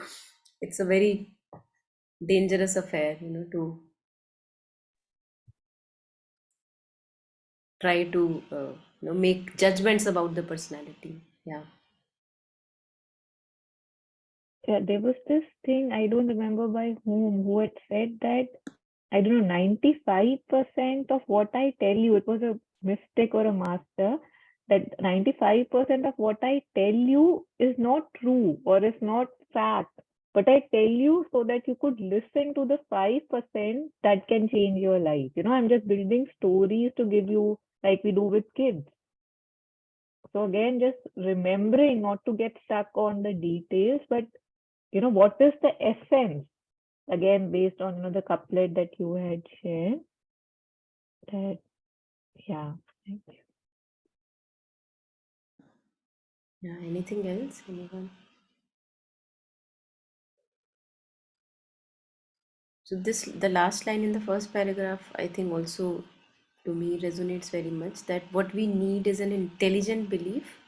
[SPEAKER 1] it's a very dangerous affair, to try to make judgments about the personality. Yeah.
[SPEAKER 4] Yeah, there was this thing, I don't remember by whom, who had said that, I don't know, 95% of what I tell you, it was a mystic or a master, that 95% of what I tell you is not true or is not fact. But I tell you so that you could listen to the 5% that can change your life. I'm just building stories to give you, like we do with kids. So again, just remembering not to get stuck on the details, but what is the essence? Again, based on the couplet that you had shared. That yeah. Thank you.
[SPEAKER 1] Yeah. Anything else? Anyone? So the last line in the first paragraph, I think also to me resonates very much, that what we need is an intelligent belief,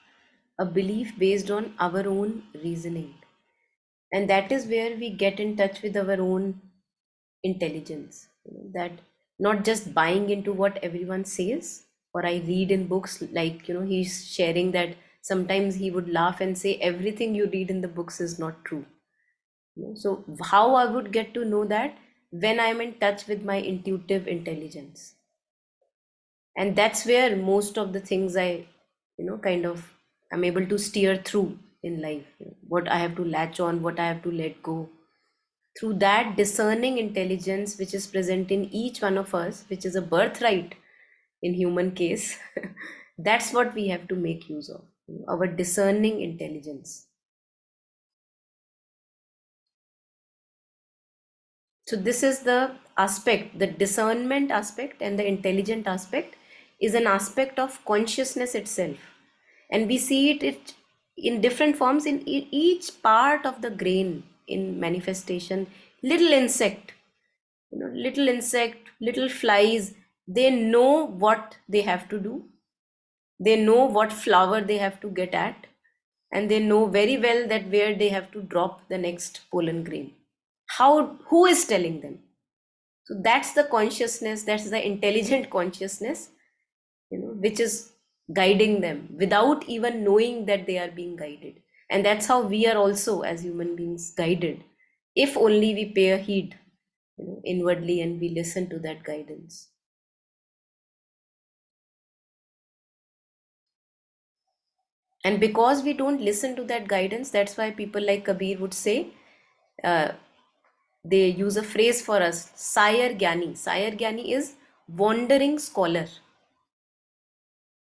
[SPEAKER 1] a belief based on our own reasoning. And that is where we get in touch with our own intelligence. That not just buying into what everyone says, or I read in books, like, he's sharing that sometimes he would laugh and say, everything you read in the books is not true. So how I would get to know that? When I'm in touch with my intuitive intelligence. And that's where most of the things I, kind of, I'm able to steer through in life. What I have to latch on, what I have to let go. Through that discerning intelligence which is present in each one of us, which is a birthright in human case, that's what we have to make use of, our discerning intelligence. So this is the aspect, the discernment aspect and the intelligent aspect is an aspect of consciousness itself. And we see it in different forms in each part of the grain in manifestation. Little insect, little flies, they know what they have to do. They know what flower they have to get at, and they know very well that where they have to drop the next pollen grain. Who is telling them? So that's the consciousness, that's the intelligent consciousness, which is guiding them without even knowing that they are being guided. And that's how we are also, as human beings, guided, if only we pay a heed, inwardly, and we listen to that guidance. And because we don't listen to that guidance, that's why people like Kabir would say, uh, they use a phrase for us, Sire Gyani. Sire Gyani is wandering scholar.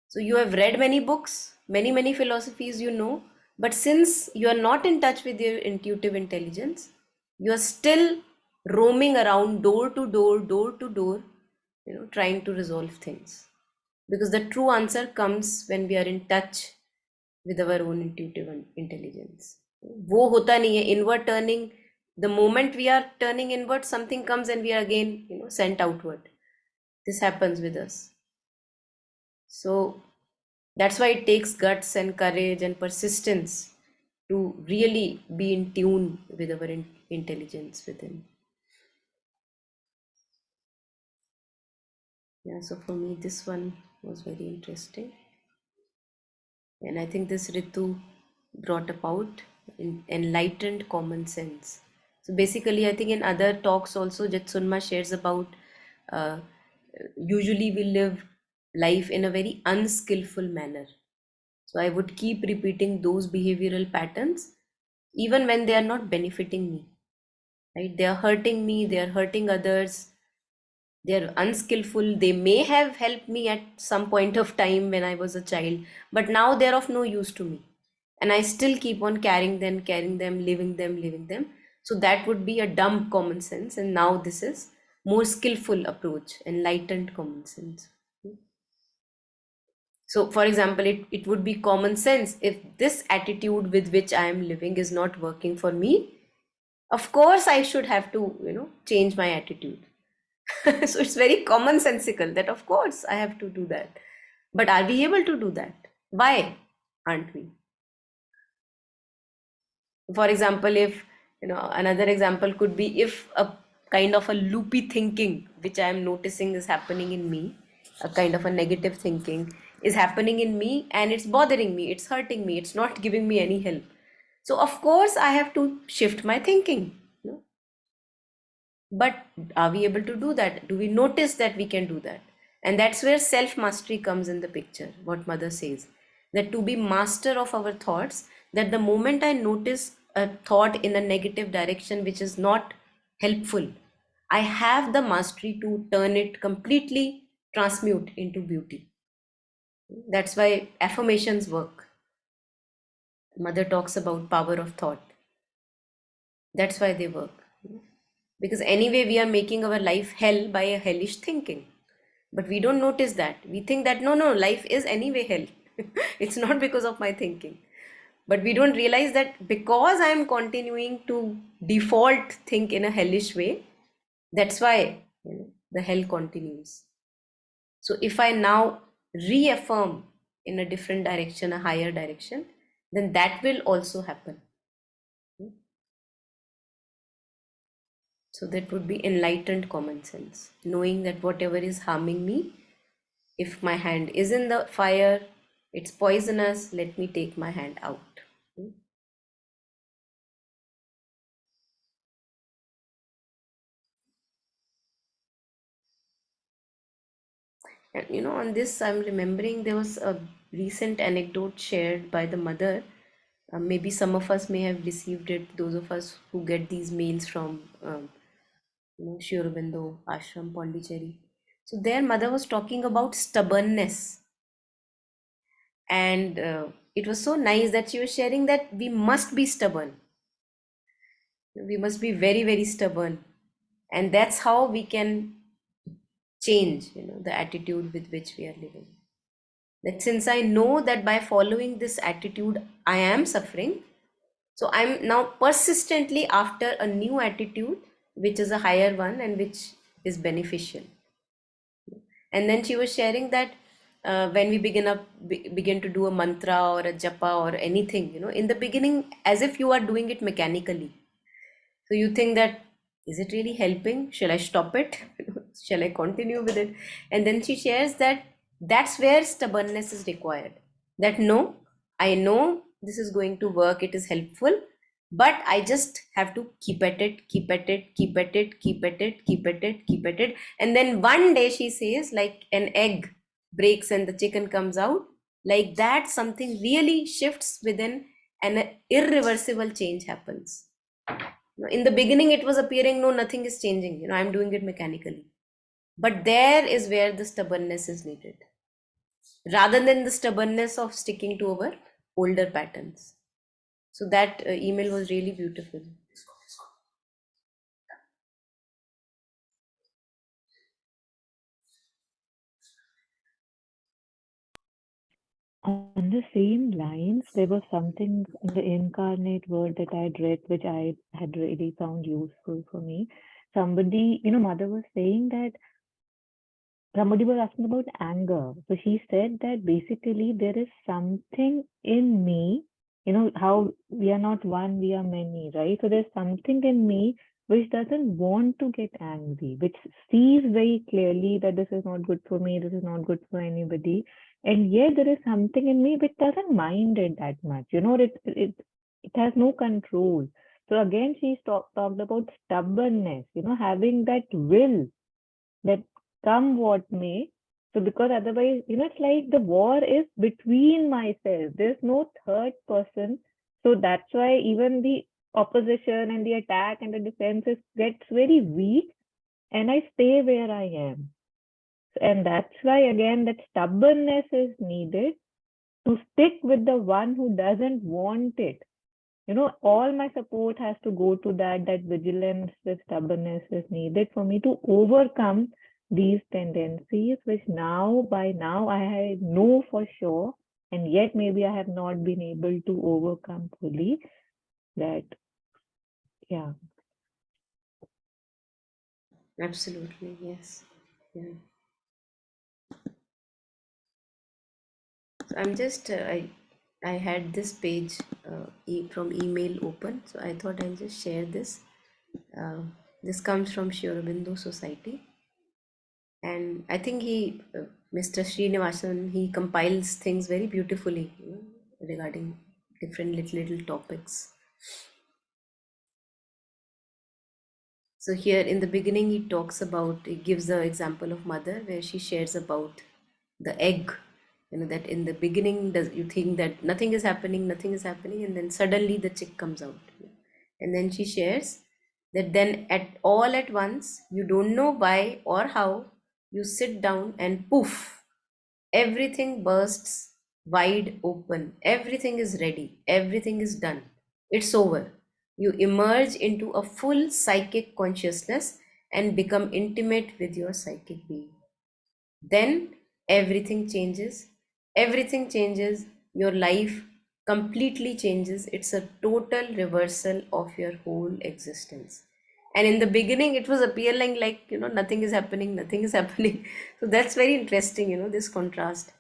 [SPEAKER 1] So you have read many books, many philosophies, But since you are not in touch with your intuitive intelligence, you are still roaming around door to door, trying to resolve things. Because the true answer comes when we are in touch with our own intuitive intelligence. वो होता नहीं है inward turning. The moment we are turning inward, something comes and we are again sent outward. This happens with us. So that's why it takes guts and courage and persistence to really be in tune with our intelligence within. Yeah, so for me this one was very interesting, and I think this Ritu brought about enlightened common sense. So basically, I think in other talks also, Jetsunma shares about uh, usually we live life in a very unskillful manner. So I would keep repeating those behavioral patterns even when they are not benefiting me, right? They are hurting me, they are hurting others, they are unskillful. They may have helped me at some point of time when I was a child, but now they're of no use to me. And I still keep on carrying them, living them. So that would be a dumb common sense. And now this is more skillful approach, enlightened common sense. So, for example, it would be common sense if this attitude with which I am living is not working for me. Of course, I should have to, change my attitude. So it's very commonsensical that, of course, I have to do that. But are we able to do that? Why aren't we? For example, if, another example could be if a kind of a loopy thinking, which I am noticing is happening in me, a kind of a negative thinking is happening in me and it's bothering me, it's hurting me, it's not giving me any help. So, of course, I have to shift my thinking. But are we able to do that? Do we notice that we can do that? And that's where self mastery comes in the picture, what Mother says. That to be master of our thoughts, that the moment I notice a thought in a negative direction which is not helpful, I have the mastery to turn it completely, transmute into beauty. That's why affirmations work. Mother talks about power of thought. That's why they work. Because anyway, we are making our life hell by a hellish thinking. But we don't notice that. We think that no, life is anyway hell. It's not because of my thinking. But we don't realize that because I am continuing to default think in a hellish way, that's why the hell continues. So if I now reaffirm in a different direction, a higher direction, then that will also happen. So that would be enlightened common sense, knowing that whatever is harming me, if my hand is in the fire, it's poisonous, let me take my hand out. And on this, I'm remembering there was a recent anecdote shared by the mother. Maybe some of us may have received it, those of us who get these mails from Sri Aurobindo Ashram, Pondicherry. So their mother was talking about stubbornness. And it was so nice that she was sharing that we must be stubborn. We must be very, very stubborn. And that's how we can change, the attitude with which we are living. That since I know that by following this attitude, I am suffering, so I'm now persistently after a new attitude, which is a higher one and which is beneficial. And then she was sharing that when we begin to do a mantra or a japa or anything, in the beginning, as if you are doing it mechanically. So you think that, is it really helping? Shall I stop it? Shall I continue with it? And then she shares that that's where stubbornness is required. That no, I know this is going to work, it is helpful, but I just have to keep at it, keep at it, keep at it, keep at it, keep at it, keep at it. And then one day she says, like an egg breaks and the chicken comes out, like that, something really shifts within and an irreversible change happens. In the beginning, it was appearing, no, nothing is changing. I'm doing it mechanically. But there is where the stubbornness is needed, rather than the stubbornness of sticking to our older patterns. So that email was really beautiful.
[SPEAKER 4] On the same lines, there was something in the incarnate word that I had read, which I had really found useful for me. Somebody, Mother was saying that somebody was asking about anger. So she said that basically there is something in me, how we are not one, we are many, right? So there's something in me which doesn't want to get angry, which sees very clearly that this is not good for me, this is not good for anybody. And yet there is something in me which doesn't mind it that much. It has no control. So again, she talked about stubbornness, having that will that come what may. So because otherwise, it's like the war is between myself. There's no third person. So that's why even the opposition and the attack and the defense gets very weak, and I stay where I am. And that's why again that stubbornness is needed to stick with the one who doesn't want it. All my support has to go to that vigilance, the stubbornness is needed for me to overcome these tendencies, which by now I know for sure, and yet maybe I have not been able to overcome fully that. Yeah.
[SPEAKER 1] Absolutely, yes. Yeah. So I'm just I had this page from email open, so I thought I'll just share this. Uh, this comes from Sri Aurobindo Society, and I think Mr. Srinivasan, he compiles things very beautifully, regarding different little topics. So here in the beginning, he gives the example of mother where she shares about the egg. That in the beginning, does you think that nothing is happening, and then suddenly the chick comes out. And then she shares that then at once, you don't know why or how, you sit down and poof, everything bursts wide open. Everything is ready. Everything is done. It's over. You emerge into a full psychic consciousness and become intimate with your psychic being. Then everything changes. Everything changes. Your life completely changes. It's a total reversal of your whole existence. And in the beginning, it was appearing like, nothing is happening, nothing is happening. So that's very interesting, this contrast.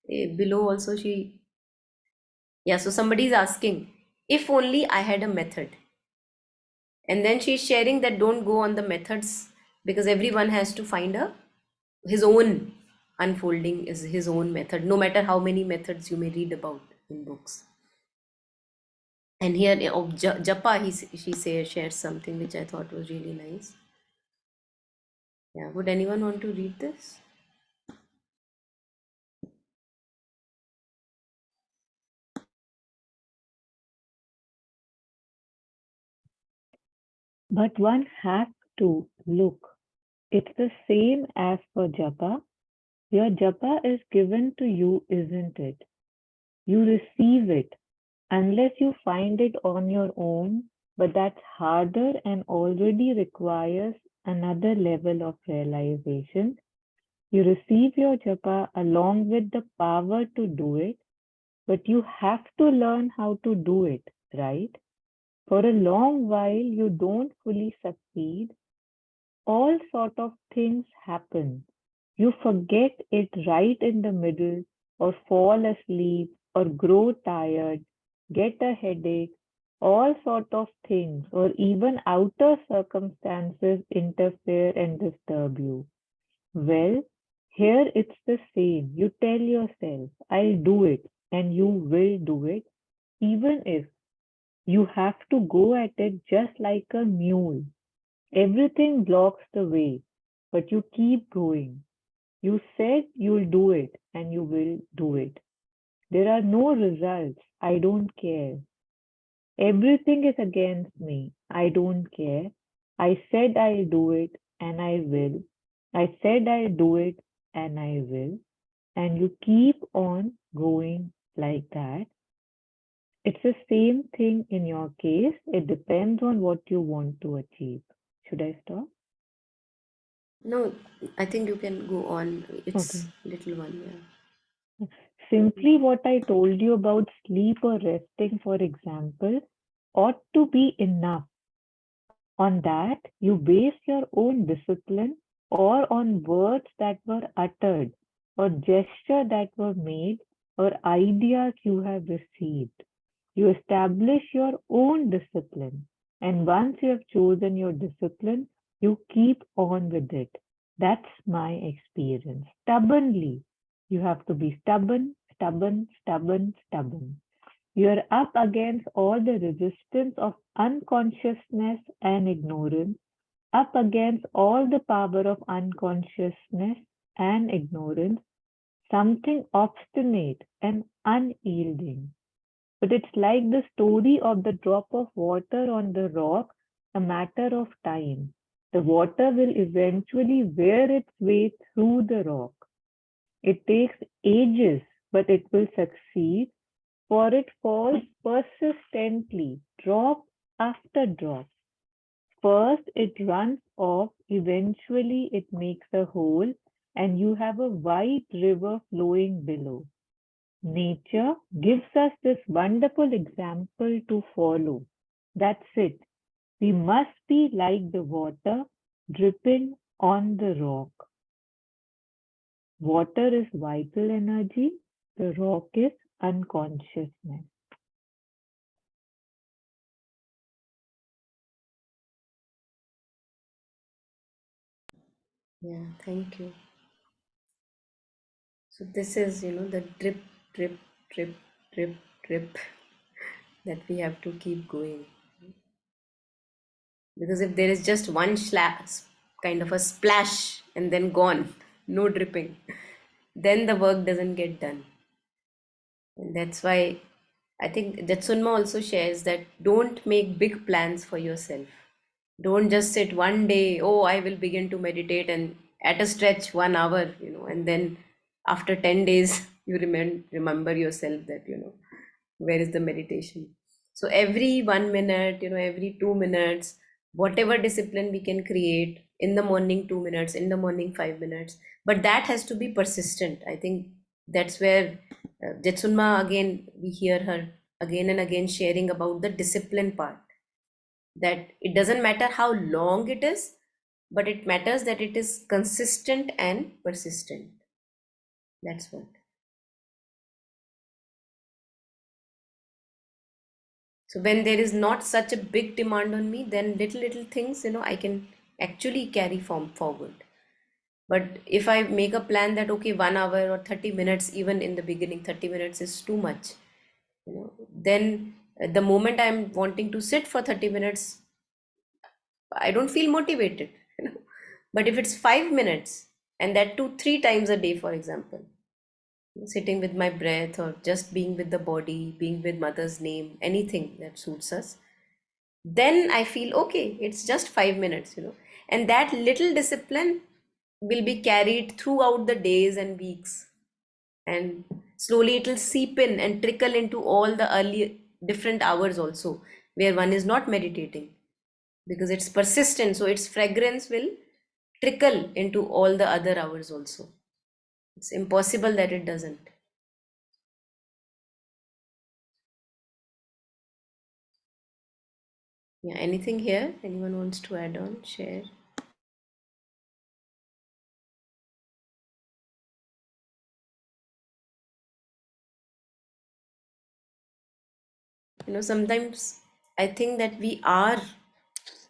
[SPEAKER 1] Below also, so somebody is asking, if only I had a method. And then she's sharing that don't go on the methods, because everyone has to find his own unfolding, is his own method, no matter how many methods you may read about in books. And here of japa, shares something which I thought was really nice. Yeah, would anyone want to read this?
[SPEAKER 4] But one has to look. It's the same as for japa. Your japa is given to you, isn't it? You receive it unless you find it on your own, but that's harder and already requires another level of realization. You receive your japa along with the power to do it, but you have to learn how to do it, right? For a long while, you don't fully succeed. All sort of things happen. You forget it right in the middle, or fall asleep, or grow tired, get a headache, all sort of things, or even outer circumstances interfere and disturb you. Well, here it's the same. You tell yourself, I'll do it, and you will do it, even if you have to go at it just like a mule. Everything blocks the way, but you keep going. You said you'll do it, and you will do it. There are no results. I don't care. Everything is against me. I don't care. I said I'll do it, and I will. I said I'll do it, and I will. And you keep on going like that. It's the same thing in your case. It depends on what you want to achieve. Should I stop?
[SPEAKER 1] No, I think you can go on.
[SPEAKER 4] Okay.
[SPEAKER 1] It's little one, yeah.
[SPEAKER 4] Simply what I told you about sleep or resting, for example, ought to be enough. On that, you base your own discipline or on words that were uttered, or gesture that were made, or ideas you have received. You establish your own discipline. And once you have chosen your discipline, you keep on with it. That's my experience. Stubbornly. You have to be stubborn, stubborn, stubborn, stubborn. You're up against all the resistance of unconsciousness and ignorance, up against all the power of unconsciousness and ignorance, something obstinate and unyielding. But it's like the story of the drop of water on the rock, a matter of time. The water will eventually wear its way through the rock. It takes ages, but it will succeed, for it falls persistently, drop after drop. First, it runs off, eventually, it makes a hole, and you have a wide river flowing below. Nature gives us this wonderful example to follow. That's it. We must be like the water dripping on the rock. Water is vital energy, the rock is unconsciousness.
[SPEAKER 1] Yeah, thank you. So this is, the drip, drip, drip, drip, drip that we have to keep going. Because if there is just one kind of a splash and then gone, no dripping, then the work doesn't get done. And that's why I think Jetsunma also shares that don't make big plans for yourself. Don't just sit one day, oh, I will begin to meditate and at a stretch 1 hour, and then after 10 days, you remember yourself that, where is the meditation. So every 1 minute, every 2 minutes, whatever discipline we can create in the morning, 2 minutes, in the morning, 5 minutes, but that has to be persistent. I think that's where Jetsunma, again, we hear her again and again sharing about the discipline part, that it doesn't matter how long it is, but it matters that it is consistent and persistent. That's what. So when there is not such a big demand on me, then little things, I can actually carry forward. But if I make a plan that okay, 1 hour or 30 minutes, even in the beginning, 30 minutes is too much, then the moment I'm wanting to sit for 30 minutes, I don't feel motivated. But if it's 5 minutes, and that too 3 times a day, for example, sitting with my breath or just being with the body, being with mother's name, anything that suits us, then I feel okay, it's just 5 minutes, and that little discipline will be carried throughout the days and weeks, and slowly it will seep in and trickle into all the early different hours also, where one is not meditating, because it's persistent, so its fragrance will trickle into all the other hours also. It's impossible that it doesn't. Yeah, anything here? Anyone wants to add on, share? Sometimes I think that we are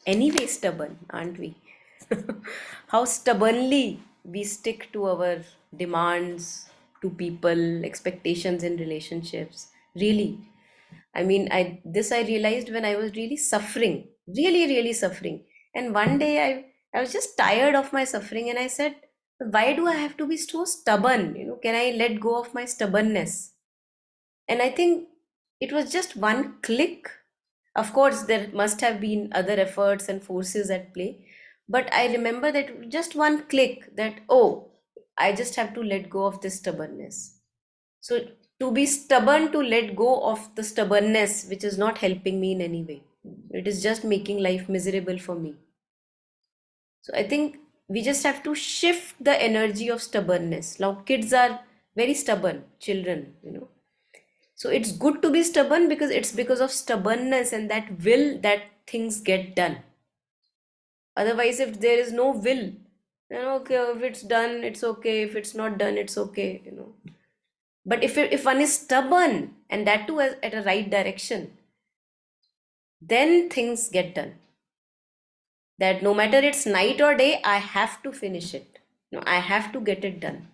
[SPEAKER 1] anyway stubborn, aren't we? How stubbornly we stick to our demands, to people, expectations in relationships. Really. I mean, I realized when I was really suffering, really suffering. And one day I was just tired of my suffering and I said, why do I have to be so stubborn? Can I let go of my stubbornness? And I think it was just one click. Of course, there must have been other efforts and forces at play, but I remember that just one click that, oh, I just have to let go of this stubbornness. So To be stubborn, to let go of the stubbornness which is not helping me in any way. It is just making life miserable for me. So I think we just have to shift the energy of stubbornness. Now kids are very stubborn, children, So it's good to be stubborn because it's because of stubbornness and that will that things get done. Otherwise, if there is no will, then okay, if it's done, it's okay. If it's not done, it's okay. But if one is stubborn and that too at a right direction, then things get done. That no matter it's night or day, I have to finish it. No, I have to get it done.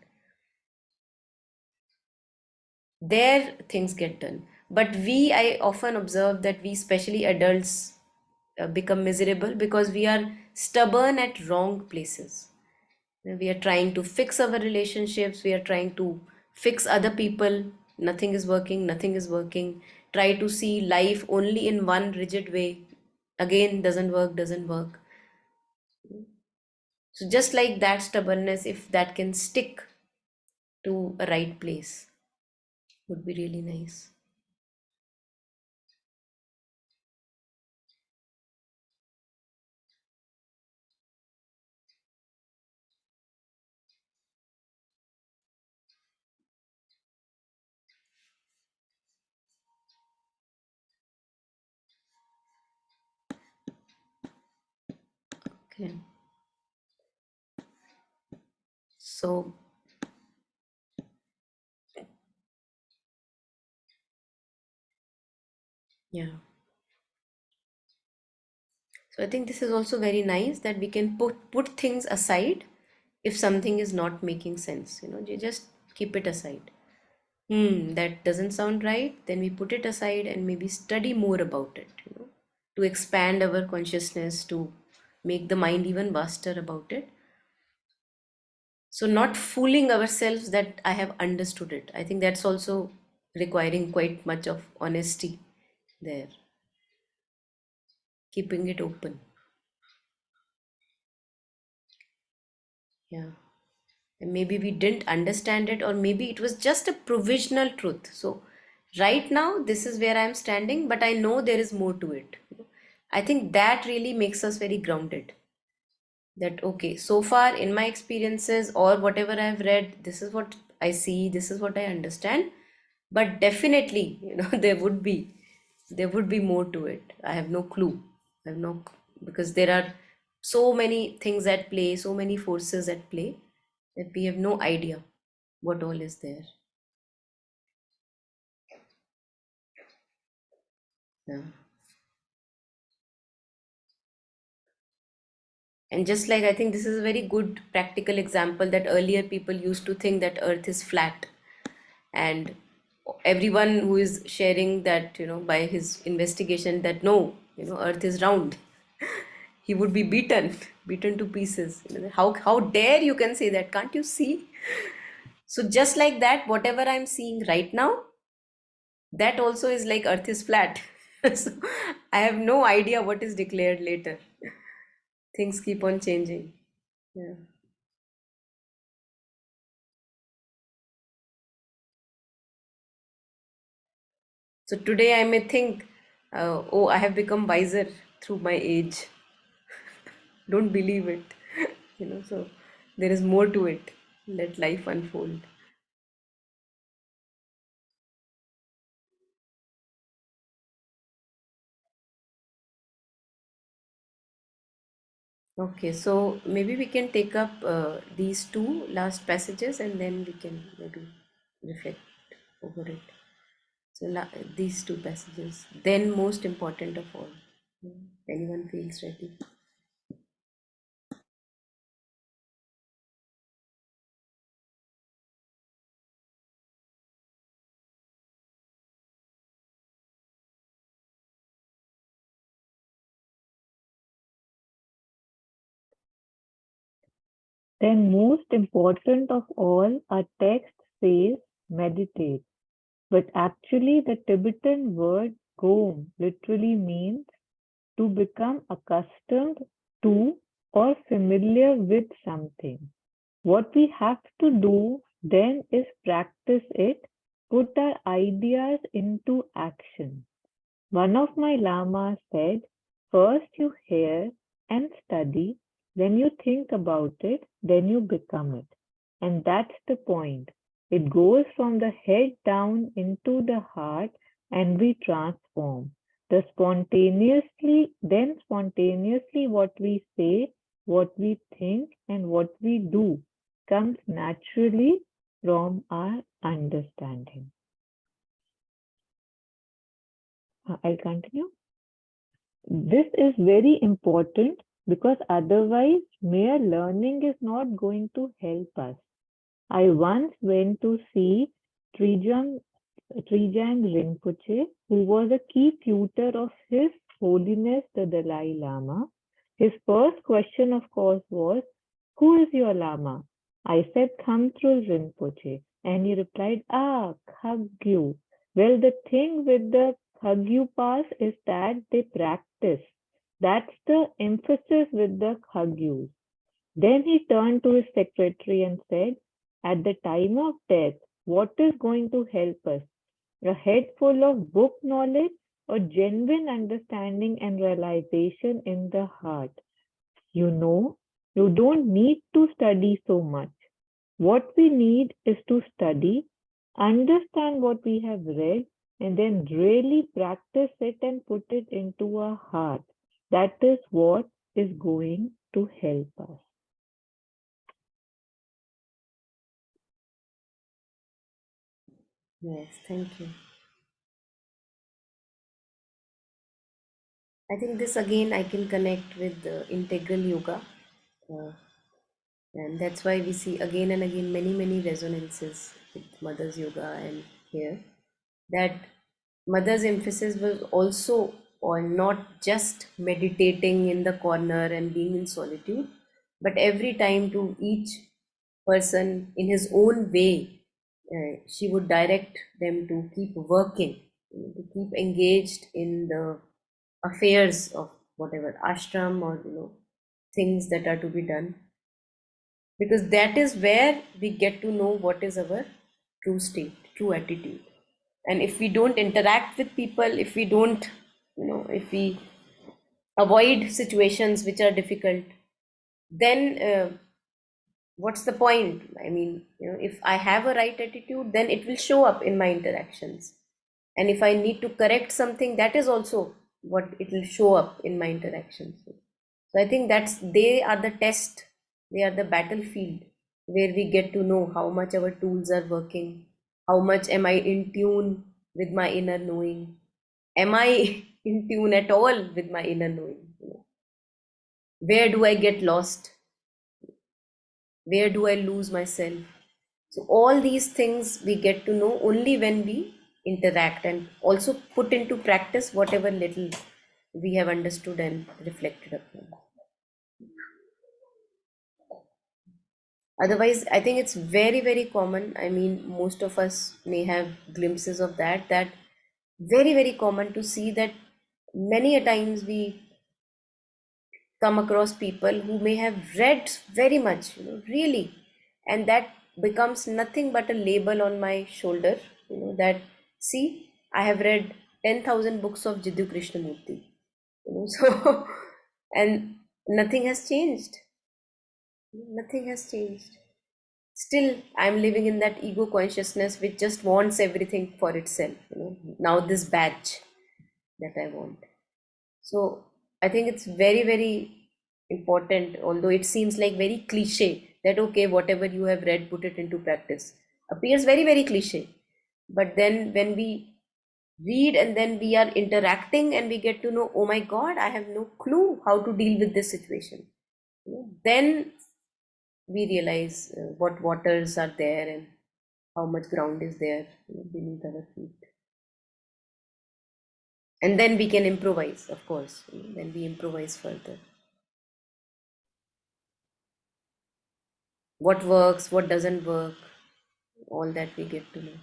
[SPEAKER 1] There things get done. But I often observe that we, especially adults, become miserable because we are stubborn at wrong places. We are trying to fix our relationships, we are trying to fix other people. Nothing is working, nothing is working. Try to see life only in one rigid way. Again, doesn't work, doesn't work. So, just like that stubbornness, if that can stick to a right place, would be really nice. Okay. So, yeah. So I think this is also very nice that we can put things aside if something is not making sense. You just keep it aside. That doesn't sound right. Then we put it aside and maybe study more about it. To expand our consciousness, to make the mind even vaster about it. So not fooling ourselves that I have understood it. I think that's also requiring quite much of honesty there. Keeping it open. Yeah. And maybe we didn't understand it, or maybe it was just a provisional truth. So right now this is where I'm standing, but I know there is more to it. I think that really makes us very grounded. That okay, so far in my experiences or whatever I've read, this is what I see, this is what I understand. But definitely, there would be more to it. I have no clue. I have no, because there are so many things at play, so many forces at play, that we have no idea what all is there. Yeah. And just like, I think this is a very good practical example, that earlier people used to think that earth is flat, and everyone who is sharing that, by his investigation, that no, earth is round, he would be beaten to pieces. How dare you can say that, can't you see? So just like that, whatever I'm seeing right now, that also is like earth is flat. So I have no idea what is declared later. Things keep on changing. Yeah. So today I may think, oh, I have become wiser through my age. Don't believe it. So there is more to it. Let life unfold. Okay, so maybe we can take up these two last passages and then we can maybe reflect over it. So these two passages, then most important of all. Anyone feels ready?
[SPEAKER 4] Then most important of all, our text says meditate. But actually the Tibetan word gom literally means to become accustomed to or familiar with something. What we have to do then is practice it put our ideas into action. One of my lamas said, first you hear and study, then you think about it, then you become it. And that's the point. It goes from the head down into the heart and we transform. Then spontaneously what we say, what we think, and what we do comes naturally from our understanding. I'll continue. This is very important because otherwise mere learning is not going to help us. I once went to see Trijang Rinpoche, who was a key tutor of His Holiness the Dalai Lama. His first question, of course, was, "Who is your Lama?" I said, "Khamtrul Rinpoche." And he replied, Khagyu. Well, the thing with the Khagyu pass is that they practice. That's the emphasis with the Khagyus. Then he turned to his secretary and said, at the time of death, what is going to help us? A head full of book knowledge or genuine understanding and realization in the heart? You know, you don't need to study so much. What we need is to study, understand what we have read, and then really practice it and put it into our heart. That is what is going to help us.
[SPEAKER 1] Yes, thank you. I think this again I can connect with the integral yoga, uh, and that's why we see again and again many resonances with Mother's yoga and here. That Mother's emphasis was also on not just meditating in the corner and being in solitude, but every time to each person in his own way, she would direct them to keep working, to keep engaged in the affairs of whatever ashram or things that are to be done, because that is where we get to know what is our true state, true attitude. And if we don't interact with people, if we don't, if we avoid situations which are difficult, then what's the point? I mean, if I have a right attitude, then it will show up in my interactions. And if I need to correct something, that is also what it will show up in my interactions. So I think they are the test, they are the battlefield where we get to know how much our tools are working, how much am I in tune with my inner knowing, am I in tune at all with my inner knowing? Where do I get lost? Where do I lose myself? So all these things we get to know only when we interact and also put into practice whatever little we have understood and reflected upon. Otherwise, I think it's very common. I mean, most of us may have glimpses of that very common to see that many a times we come across people who may have read very much, really, and that becomes nothing but a label on my shoulder, that see, I have read 10,000 books of Jiddu Krishnamurti, so and nothing has changed. Nothing has changed. Still, I'm living in that ego consciousness which just wants everything for itself. Now this badge that I want. So I think it's very important, although it seems like very cliche that okay, whatever you have read, put it into practice. Appears very cliche. But then when we read and then we are interacting and we get to know, oh my God, I have no clue how to deal with this situation. Then we realize what waters are there and how much ground is there beneath our feet. And then we can improvise, of course, then we improvise further. What works, what doesn't work, all that we get to know.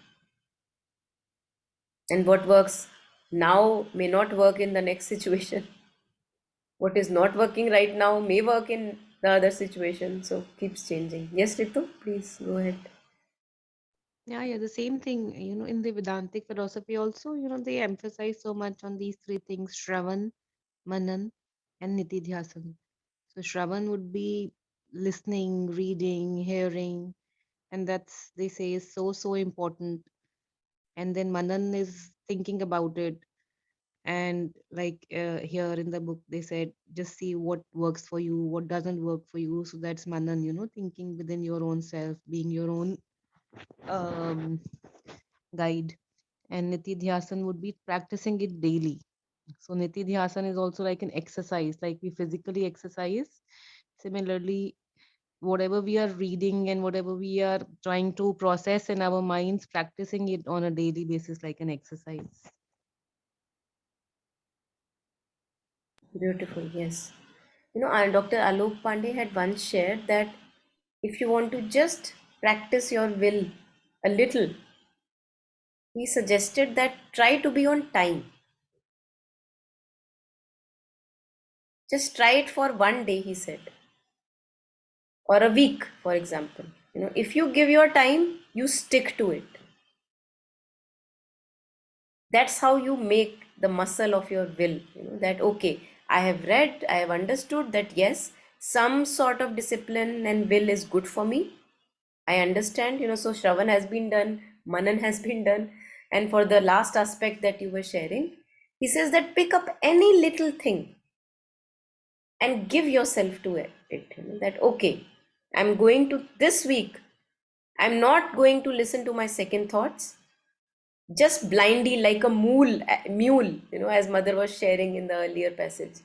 [SPEAKER 1] And what works now may not work in the next situation. What is not working right now may work in the other situation. So keeps changing. Yes, Ritu, please go ahead.
[SPEAKER 5] Yeah, the same thing, in the Vedantic philosophy also, they emphasize so much on these three things: Shravan, Manan, and Nitidhyasan. So Shravan would be listening, reading, hearing, and that's, they say, is so, so important. And then Manan is thinking about it. And like here in the book, they said, just see what works for you, what doesn't work for you. So that's Manan, thinking within your own self, being your own um, guide. And Nitidhyasan would be practicing it daily. So Nitidhyasan is also like an exercise, like we physically exercise. Similarly, whatever we are reading and whatever we are trying to process in our minds, practicing it on a daily basis like an exercise.
[SPEAKER 1] Beautiful, yes. Dr. Alok Pandey had once shared that if you want to just practice your will a little, he suggested that try to be on time. Just try it for one day, he said, or a week, for example. If you give your time, you stick to it. That's how you make the muscle of your will. That okay, I have read, I have understood that yes, some sort of discipline and will is good for me. I understand, so Shravan has been done, Manan has been done. And for the last aspect that you were sharing, he says that pick up any little thing and give yourself to it. That okay, I'm going to this week, I'm not going to listen to my second thoughts, just blindly like a mule, as mother was sharing in the earlier passage.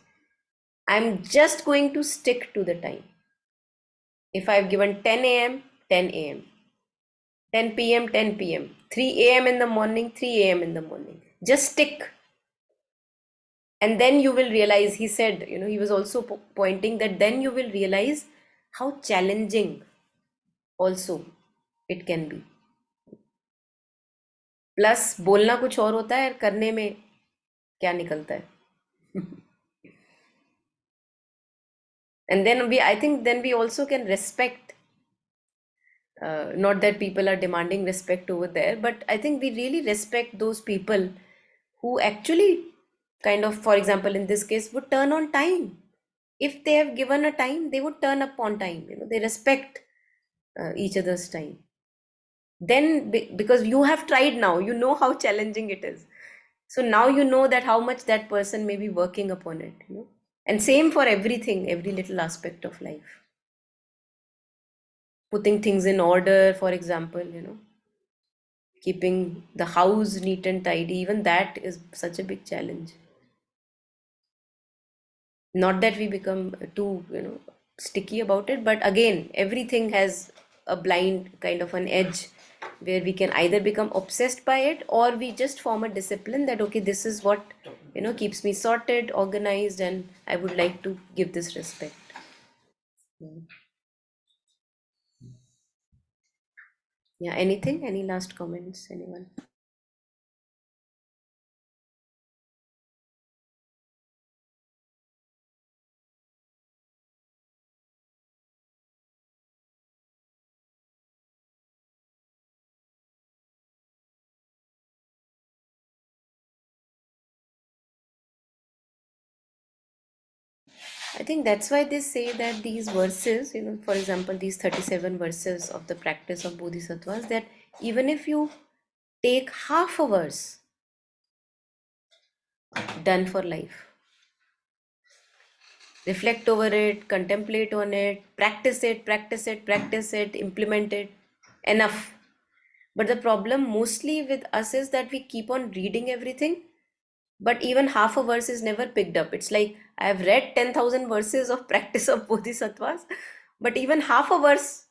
[SPEAKER 1] I'm just going to stick to the time. If I've given 10 a.m., 10 a.m., 10 p.m., 10 p.m., 3 a.m. in the morning, 3 a.m. in the morning. Just stick. And then you will realize, he said, he was also pointing that then you will realize how challenging also it can be. Plus बोलना कुछ और होता है, करने में क्या निकलता है. And then I think then we also can respect, not that people are demanding respect over there, but I think we really respect those people who actually kind of, for example, in this case, would turn on time. If they have given a time, they would turn up on time. They respect each other's time. Then, because you have tried now, you know how challenging it is. So now you know that how much that person may be working upon it. And same for everything, every little aspect of life. Putting things in order, for example, keeping the house neat and tidy, even that is such a big challenge. Not that we become too sticky about it, but again, everything has a blind kind of an edge where we can either become obsessed by it, or we just form a discipline that okay, this is what keeps me sorted, organized, and I would like to give this respect. Yeah, anything, any last comments, anyone? I think that's why they say that these verses, for example, these 37 verses of the practice of Bodhisattvas, that even if you take half a verse, done for life. Reflect over it, contemplate on it, practice it, practice it, practice it, implement it. Enough. But the problem mostly with us is that we keep on reading everything, but even half a verse is never picked up. It's like I have read 10,000 verses of practice of Bodhisattvas, but even half a verse,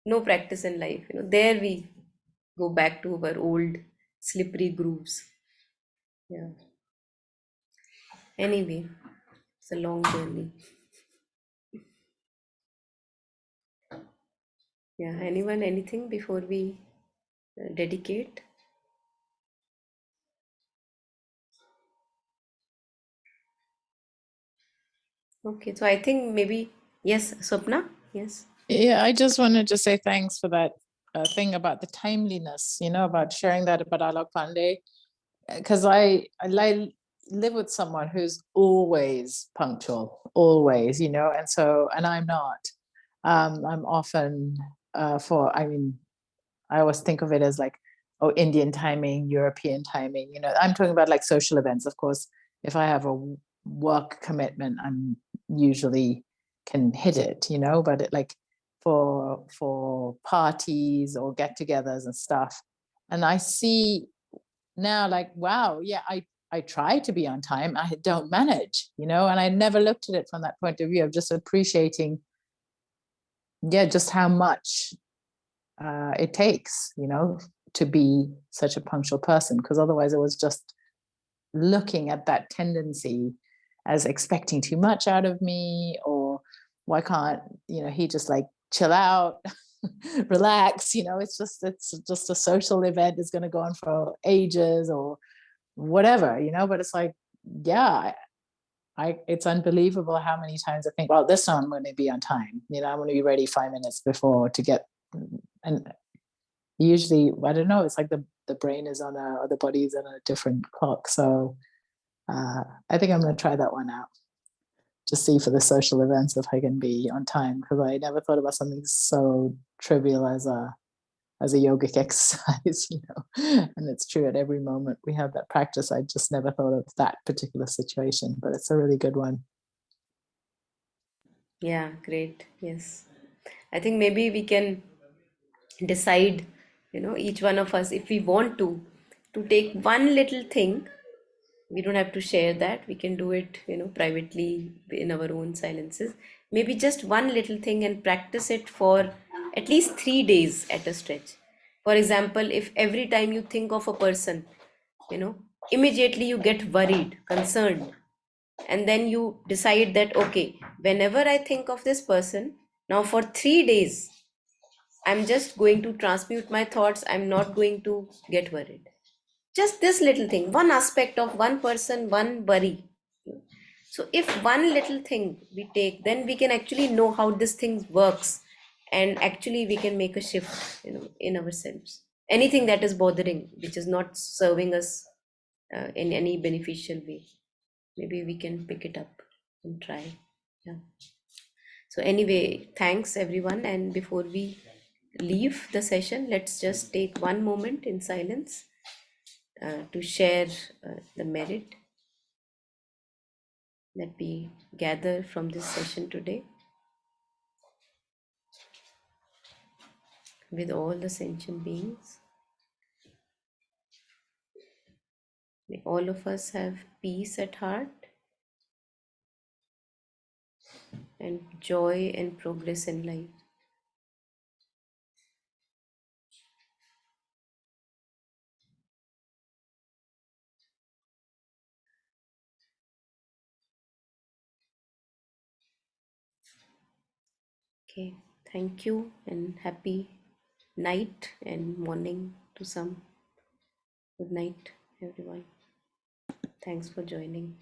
[SPEAKER 1] no practice in life. There we go back to our old slippery grooves. Yeah. Anyway, it's a long journey. Yeah. Anyone, anything before we dedicate? Okay, so I think maybe, yes, Swapna? Yes.
[SPEAKER 6] Yeah, I just wanted to say thanks for that thing about the timeliness, about sharing that about Alok Pandey, because I live with someone who's always punctual, always, and I'm not. I'm often I always think of it as like, oh, Indian timing, European timing. I'm talking about like social events. Of course, if I have a work commitment, I'm usually can hit it, but like for parties or get-togethers and stuff. And I see now like, wow, yeah, I try to be on time. I don't manage, and I never looked at it from that point of view of just appreciating, just how much it takes, to be such a punctual person, because otherwise it was just looking at that tendency as expecting too much out of me, or why can't he just like chill out, relax, it's just a social event, is going to go on for ages or whatever, but it's like, yeah, it's unbelievable how many times I think, well, this time I'm going to be on time, I'm going to be ready 5 minutes before to get. And usually, I don't know, it's like the brain is on or the body is on a different clock. So I think I'm going to try that one out, just see for the social events if I can be on time, because I never thought about something so trivial as a yogic exercise, and it's true, at every moment we have that practice. I just never thought of that particular situation, but it's a really good one.
[SPEAKER 1] Yeah, great. Yes. I think maybe we can decide, each one of us, if we want to take one little thing. We don't have to share that. We can do it, privately in our own silences. Maybe just one little thing and practice it for at least 3 days at a stretch. For example, if every time you think of a person, you know, immediately you get worried, concerned, and then you decide that, okay, whenever I think of this person, now for 3 days, I'm just going to transmute my thoughts. I'm not going to get worried. Just this little thing, one aspect of one person, one worry. So if one little thing we take, then we can actually know how this thing works, and actually we can make a shift, in ourselves. Anything that is bothering, which is not serving us in any beneficial way, maybe we can pick it up and try. Yeah. So anyway, thanks everyone. And before we leave the session, let's just take one moment in silence to share the merit that we gather from this session today with all the sentient beings. May all of us have peace at heart and joy and progress in life. Okay, thank you and happy night and morning to some. Good night, everyone. Thanks for joining.